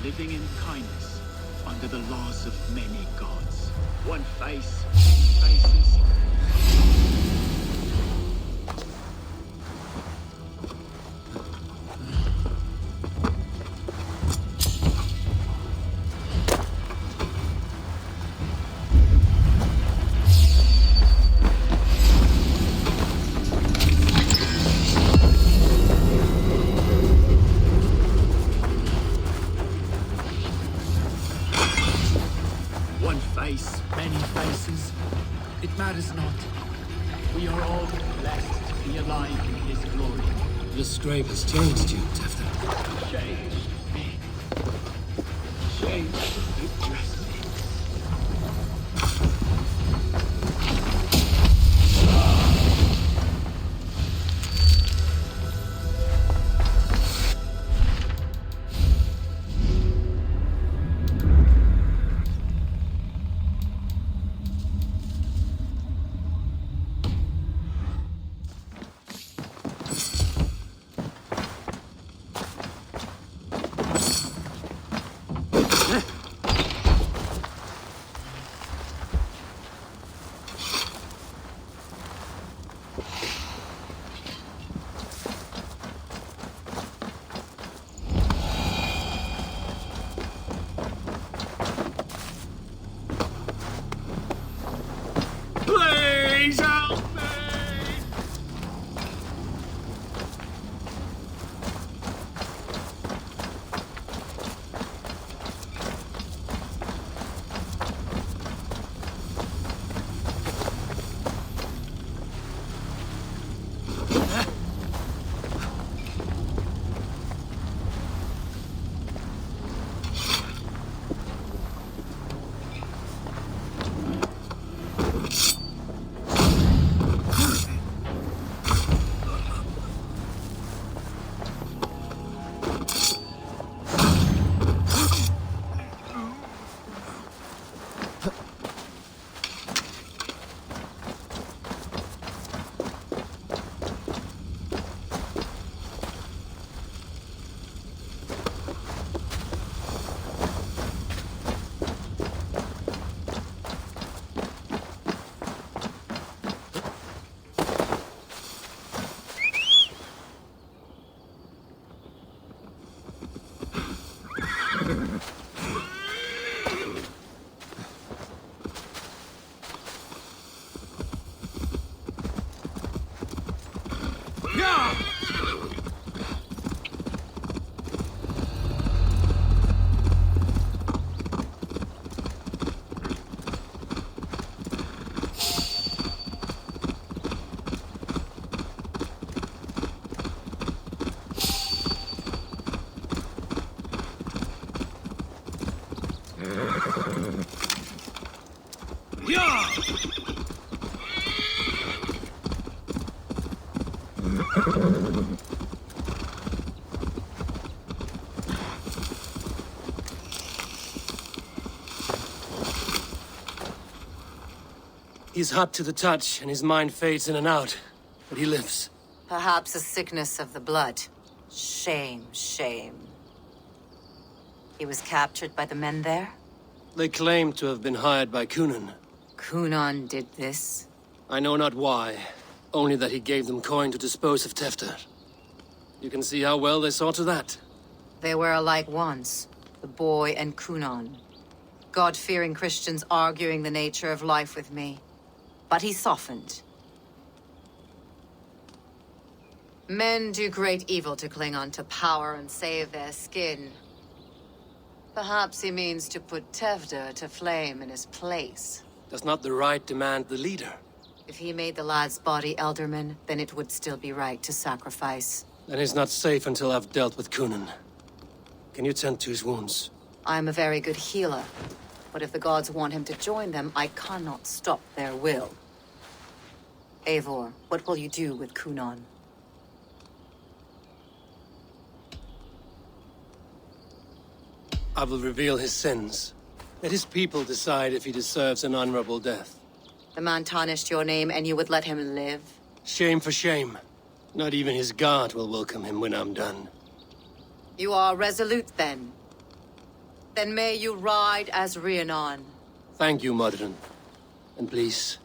Living in kindness, under the laws of many gods. One face, many faces. One face, many faces. It matters not. We are all blessed to be alive in his glory. This scrape has changed you, Tifter. Change me. Change to dress me. Please help me! He's hot to the touch, and his mind fades in and out. But he lives. Perhaps a sickness of the blood. Shame, shame. He was captured by the men there? They claim to have been hired by Cunan. Cunan did this? I know not why. Only that he gave them coin to dispose of Tefter. You can see how well they saw to that. They were alike once, the boy and Cunan. God-fearing Christians arguing the nature of life with me. But he softened. Men do great evil to cling on to power and save their skin. Perhaps he means to put Tevder to flame in his place. Does not the right demand the leader? If he made the lad's body Elderman, then it would still be right to sacrifice. Then he's not safe until I've dealt with Cunan. Can you tend to his wounds? I'm a very good healer. But if the gods want him to join them, I cannot stop their will. Eivor, what will you do with Cunan? I will reveal his sins. Let his people decide if he deserves an honorable death. The man tarnished your name and you would let him live? Shame for shame. Not even his guard will welcome him when I'm done. You are resolute, then. Then may you ride as Rhiannon. Thank you, Modern. And please,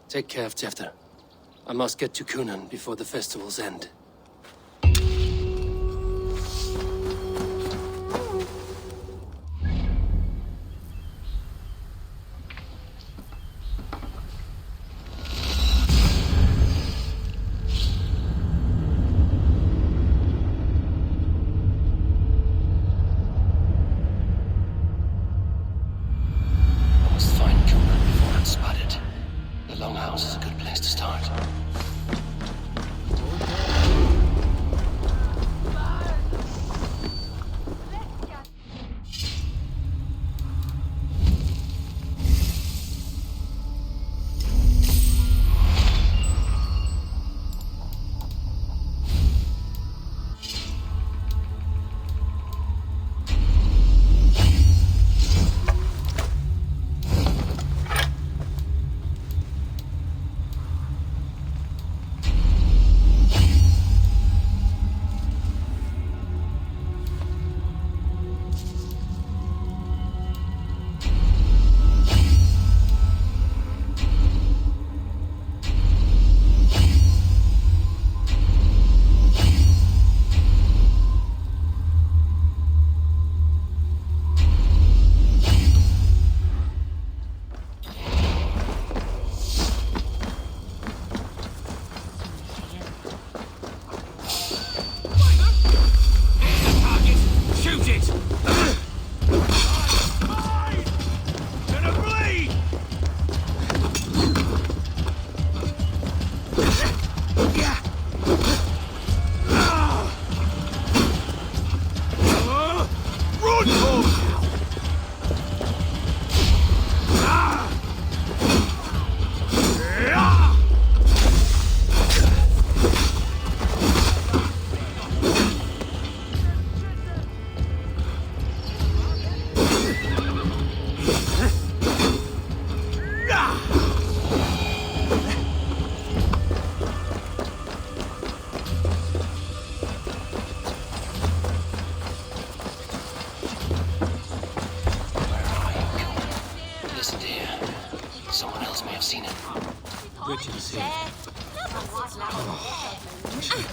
take care of Tefter. I must get to Cunan before the festival's end.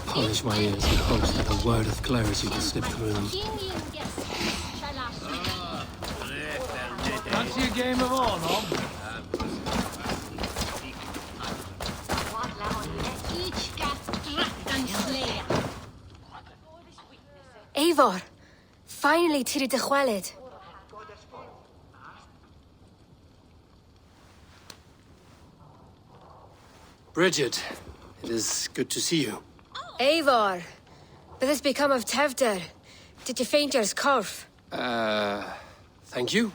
Polish my ears in hopes that a word of clarity will slip through them. Fancy a game of Ornom? Eivor, finally tiri de chwaled. Bridget, it is good to see you. Eivor, but has become of Tevder. Did you faint your scarf? Thank you.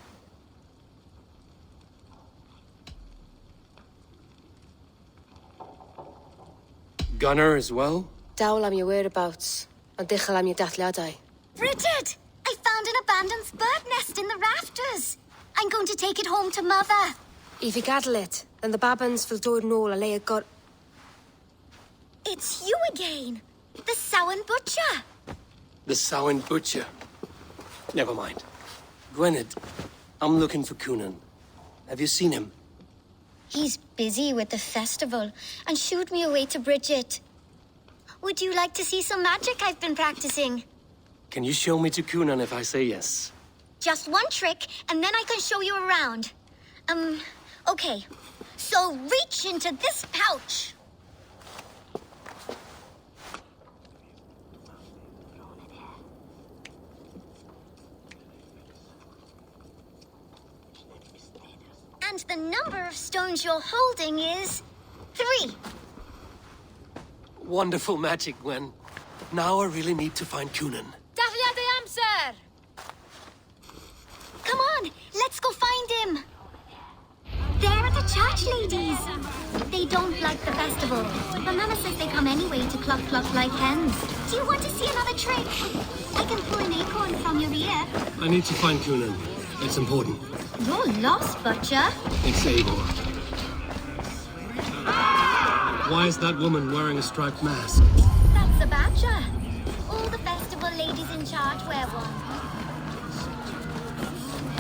Gunnar as well? Dawl am your whereabouts, and dichel am your dathliadai. Bridget! I found an abandoned bird nest in the rafters. I'm going to take it home to Mother. If you gadal it, then the babans will do it all a lay got. It's you again! The Samhain Butcher! The Samhain Butcher. Never mind. Gwynedd, I'm looking for Coonan. Have you seen him? He's busy with the festival and shooed me away to Bridget. Would you like to see some magic I've been practicing? Can you show me to Coonan if I say yes? Just one trick, and then I can show you around. Okay. So reach into this pouch. And the number of stones you're holding is 3. Wonderful magic, Gwen. Now I really need to find Coonan. Dahlia the amser! Come on, let's go find him. They're the church ladies. They don't like the festival, but Mama says they come anyway to cluck cluck like hens. Do you want to see another trick? I can pull an acorn from your ear. I need to find Coonan. It's important. You're lost, Butcher. It's Eivor. Why is that woman wearing a striped mask? That's a badger. All the festival ladies in charge wear one.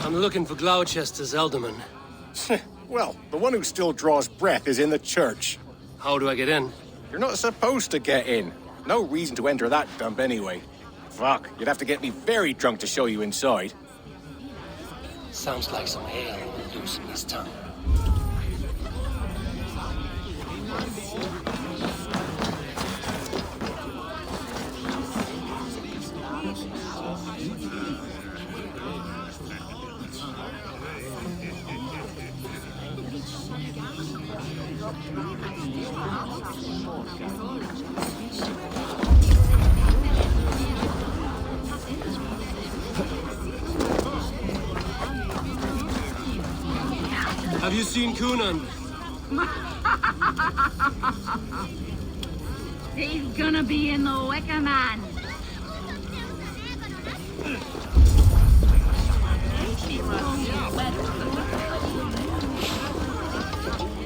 I'm looking for Gloucester's Elderman. Well, the one who still draws breath is in the church. How do I get in? You're not supposed to get in. No reason to enter that dump anyway. Fuck, you'd have to get me very drunk to show you inside. Sounds like some ale will loosen his tongue. Have you seen Coonan? He's gonna be in the Wicker Man.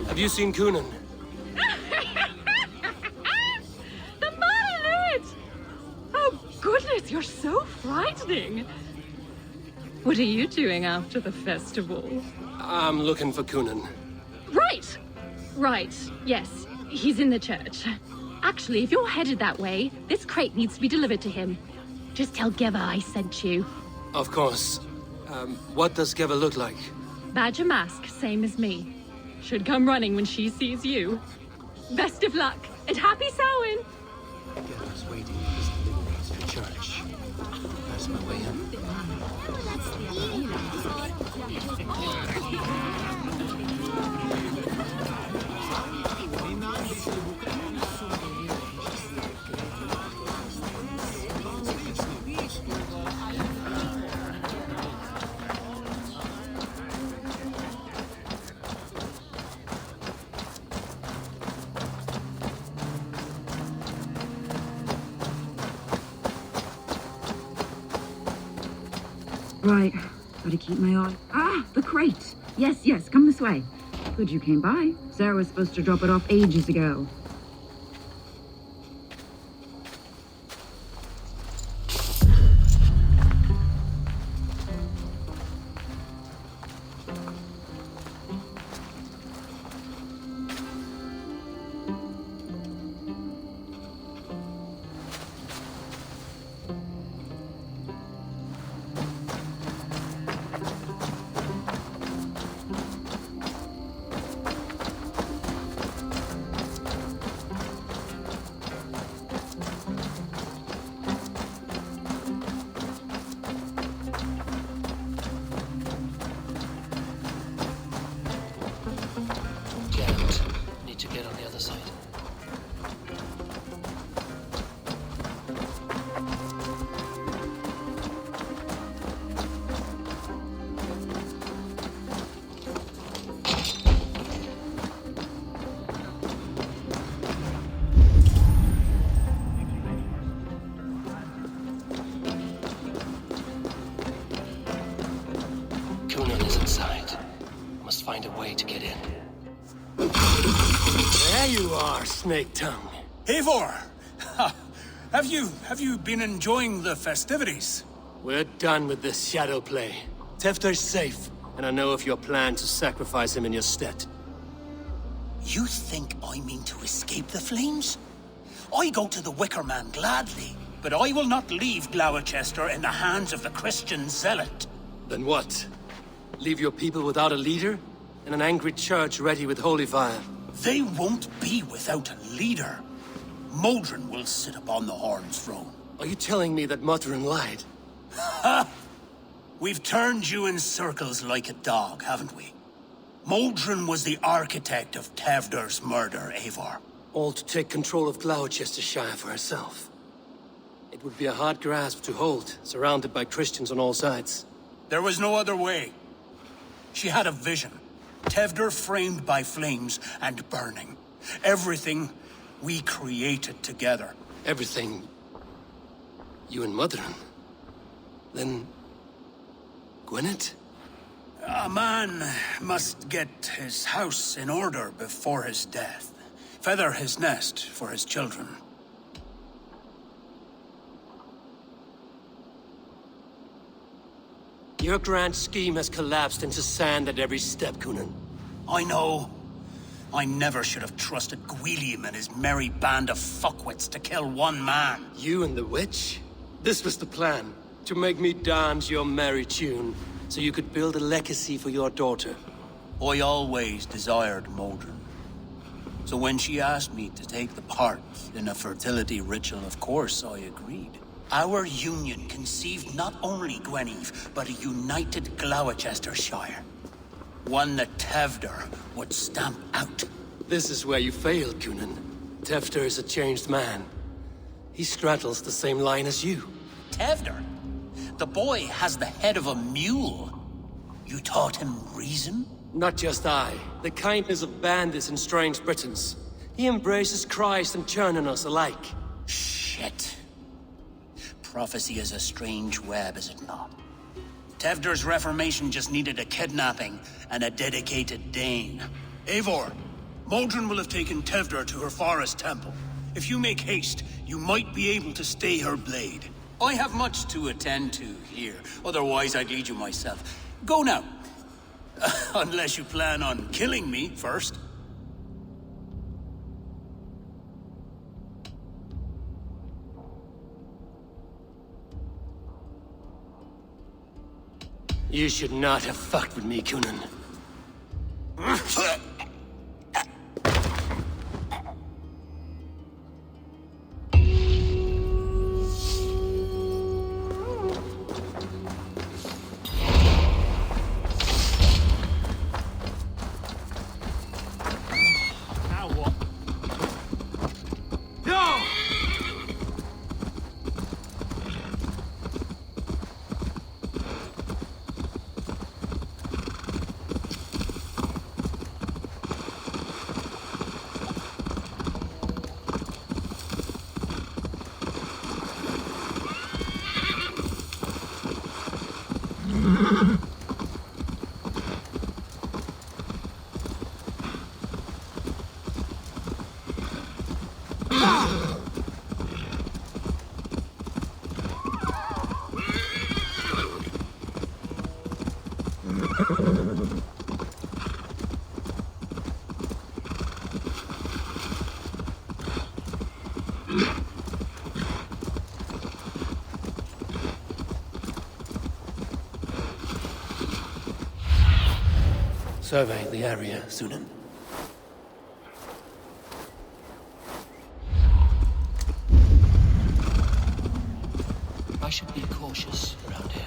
Have you seen Coonan? The marionette! Oh, goodness, you're so frightening. What are you doing after the festival? I'm looking for Coonan. Right. Right. Yes. He's in the church. Actually, if you're headed that way, this crate needs to be delivered to him. Just tell Geva I sent you. Of course. What does Geva look like? Badger mask, same as me. Should come running when she sees you. Best of luck, and happy Samhain! Geva's waiting at this delivery to church. That's my way in. Right, gotta keep my eye. Ah, the crate! Yes, yes, come this way. Good you came by. Sarah was supposed to drop it off ages ago. find a way to get in. There you are, Snake Tongue. Eivor! Have you been enjoying the festivities? We're done with this shadow play. Tefter's safe, and I know of your plan to sacrifice him in your stead. You think I mean to escape the flames? I go to the Wicker Man gladly, but I will not leave Gloucester in the hands of the Christian zealot. Then what? Leave your people without a leader? And an angry church ready with holy fire? They won't be without a leader. Modron will sit upon the Horn's throne. Are you telling me that Modron lied? Ha! We've turned you in circles like a dog, haven't we? Modron was the architect of Tevder's murder, Eivor. All to take control of Gloucestershire for herself. It would be a hard grasp to hold, surrounded by Christians on all sides. There was no other way. She had a vision. Tevder framed by flames and burning. Everything we created together. Everything? You and Modron? Then... Gwyneth? A man must get his house in order before his death. Feather his nest for his children. Your grand scheme has collapsed into sand at every step, Coonan. I know. I never should have trusted Gwilliam and his merry band of fuckwits to kill one man. You and the witch? This was the plan. To make me dance your merry tune, so you could build a legacy for your daughter. I always desired Modron. So when she asked me to take the part in a fertility ritual, of course I agreed. Our union conceived not only Gweneve, but a united Gloucestershire. One that Tevder would stamp out. This is where you failed, Coonan. Tefter is a changed man. He straddles the same line as you. Tevder? The boy has the head of a mule. You taught him reason? Not just I. The kindness of bandits and strange Britons. He embraces Christ and churning us alike. Shit. Prophecy is a strange web, is it not? Tevder's reformation just needed a kidnapping and a dedicated Dane. Eivor, Modron will have taken Tevder to her forest temple. If you make haste, you might be able to stay her blade. I have much to attend to here, otherwise I'd lead you myself. Go now. Unless you plan on killing me first. You should not have fucked with me, Coonan. Survey the area, Sunan. I should be cautious around here.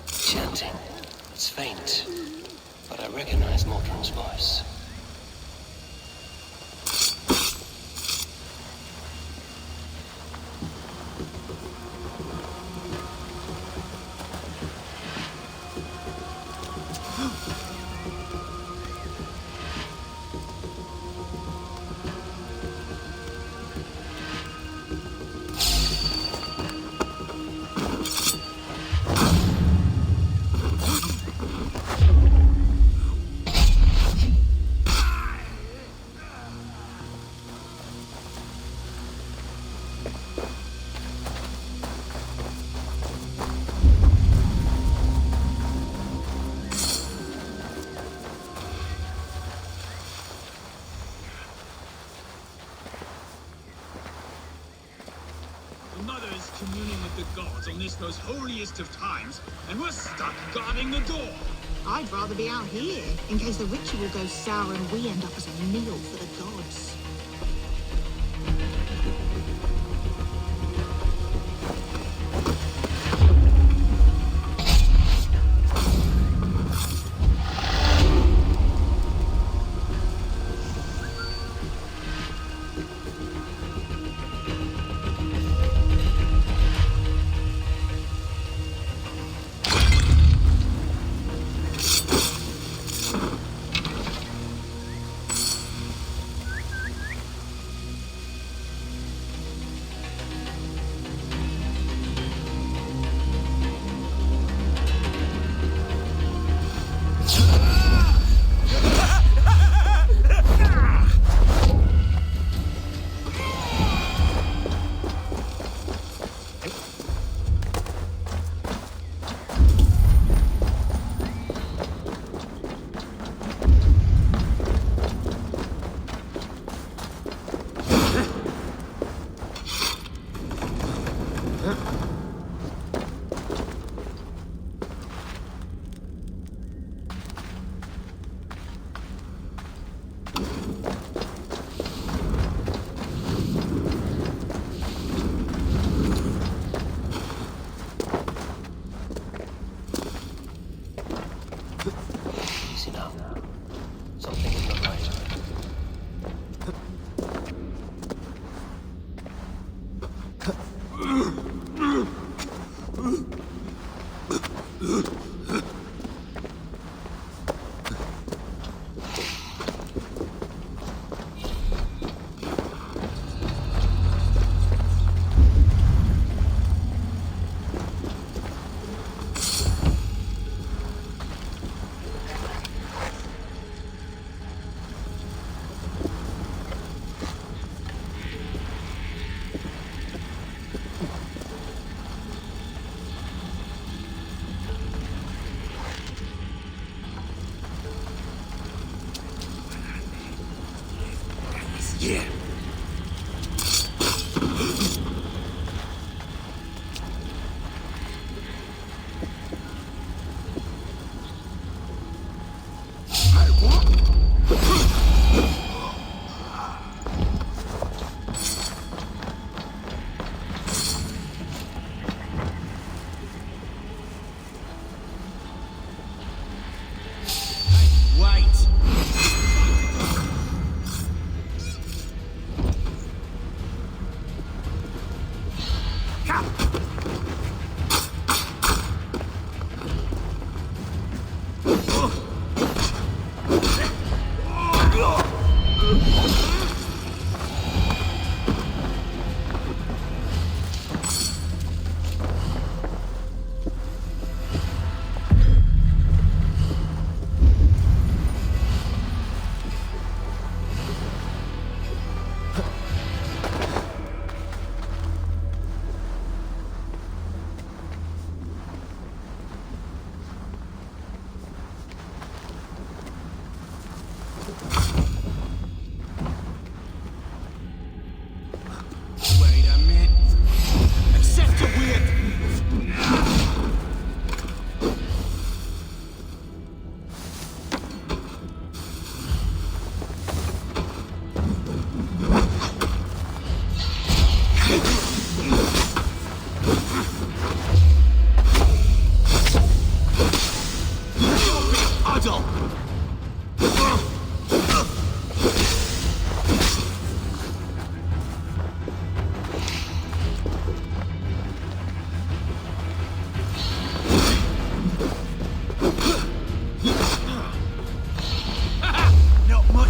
Chanting. It's faint, but I recognize Mordrin's voice. Communing with the gods on this most holiest of times, and we're stuck guarding the door. I'd rather be out here, in case the ritual goes sour and we end up as a meal for the gods. Yeah. Wait a minute. Accept a whip. Huddle. Not much.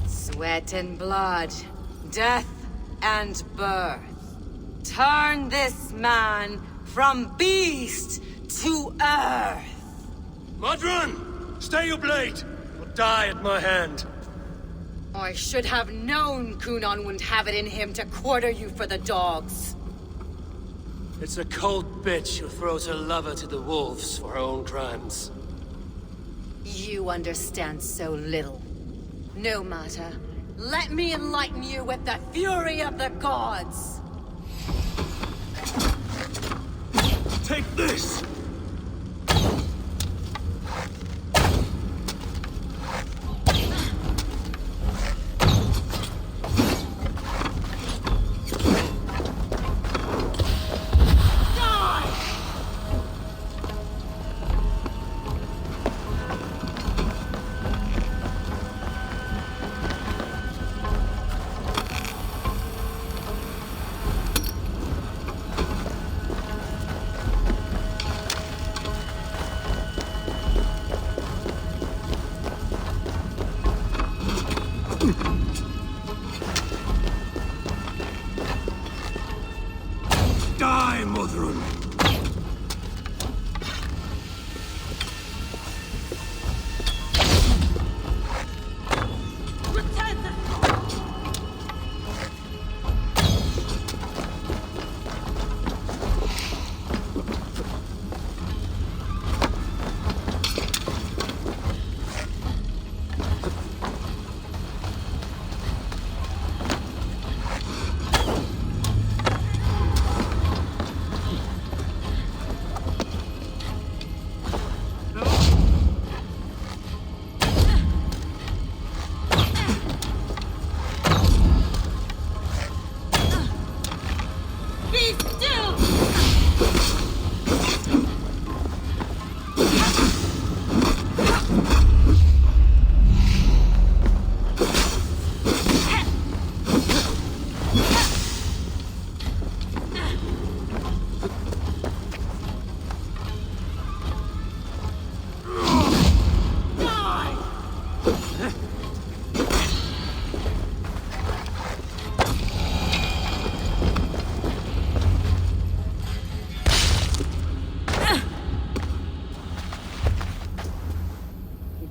Sweat and blood, death and birth. Turn this man from beast to earth. Modron! Stay your blade, or die at my hand. I should have known Kunon wouldn't have it in him to quarter you for the dogs. It's a cold bitch who throws her lover to the wolves for her own crimes. You understand so little. No matter. Let me enlighten you with the fury of the gods! Take this! Die, Modron!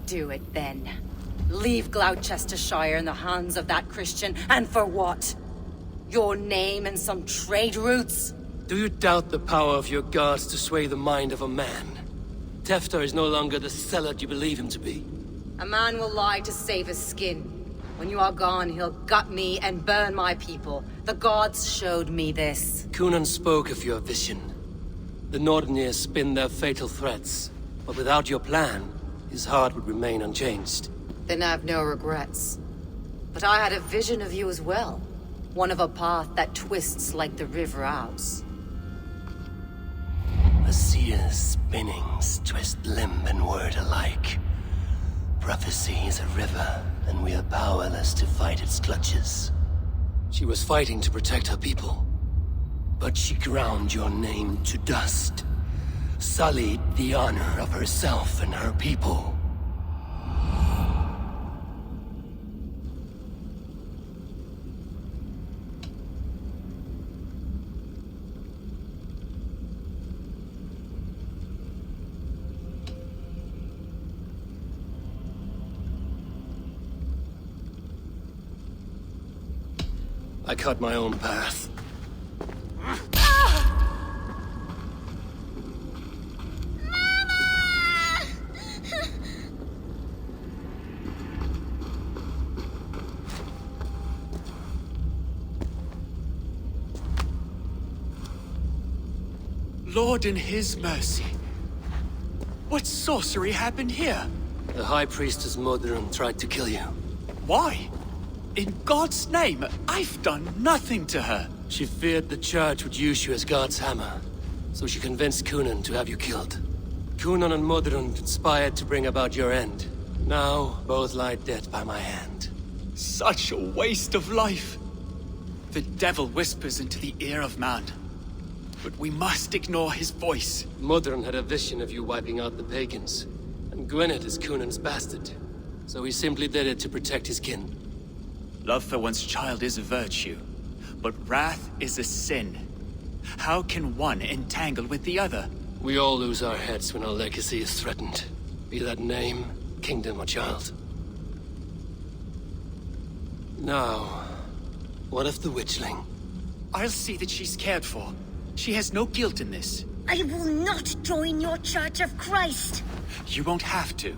Do it then. Leave Gloucestershire in the hands of that Christian, and for what? Your name and some trade routes? Do you doubt the power of your gods to sway the mind of a man? Tefter is no longer the zealot you believe him to be. A man will lie to save his skin. When you are gone, he'll gut me and burn my people. The gods showed me this. Cunan spoke of your vision. The Nordenir spin their fatal threats, but without your plan, his heart would remain unchanged. Then I have no regrets. But I had a vision of you as well. One of a path that twists like the river Ouse. A seer's spinnings twist limb and word alike. Prophecy is a river, and we are powerless to fight its clutches. She was fighting to protect her people. But she ground your name to dust. Sullied the honor of herself and her people. I cut my own path. Lord in his mercy. What sorcery happened here? The High Priestess Modron tried to kill you. Why? In God's name, I've done nothing to her. She feared the Church would use you as God's hammer, so she convinced Cunan to have you killed. Cunan and Modron conspired to bring about your end. Now, both lie dead by my hand. Such a waste of life. The devil whispers into the ear of man. But we must ignore his voice. Modron had a vision of you wiping out the pagans, and Gwynedd is Cunan's bastard, so he simply did it to protect his kin. Love for one's child is a virtue, but wrath is a sin. How can one entangle with the other? We all lose our heads when our legacy is threatened, be that name, kingdom, or child. Now, what of the witchling? I'll see that she's cared for. She has no guilt in this. I will not join your Church of Christ. You won't have to.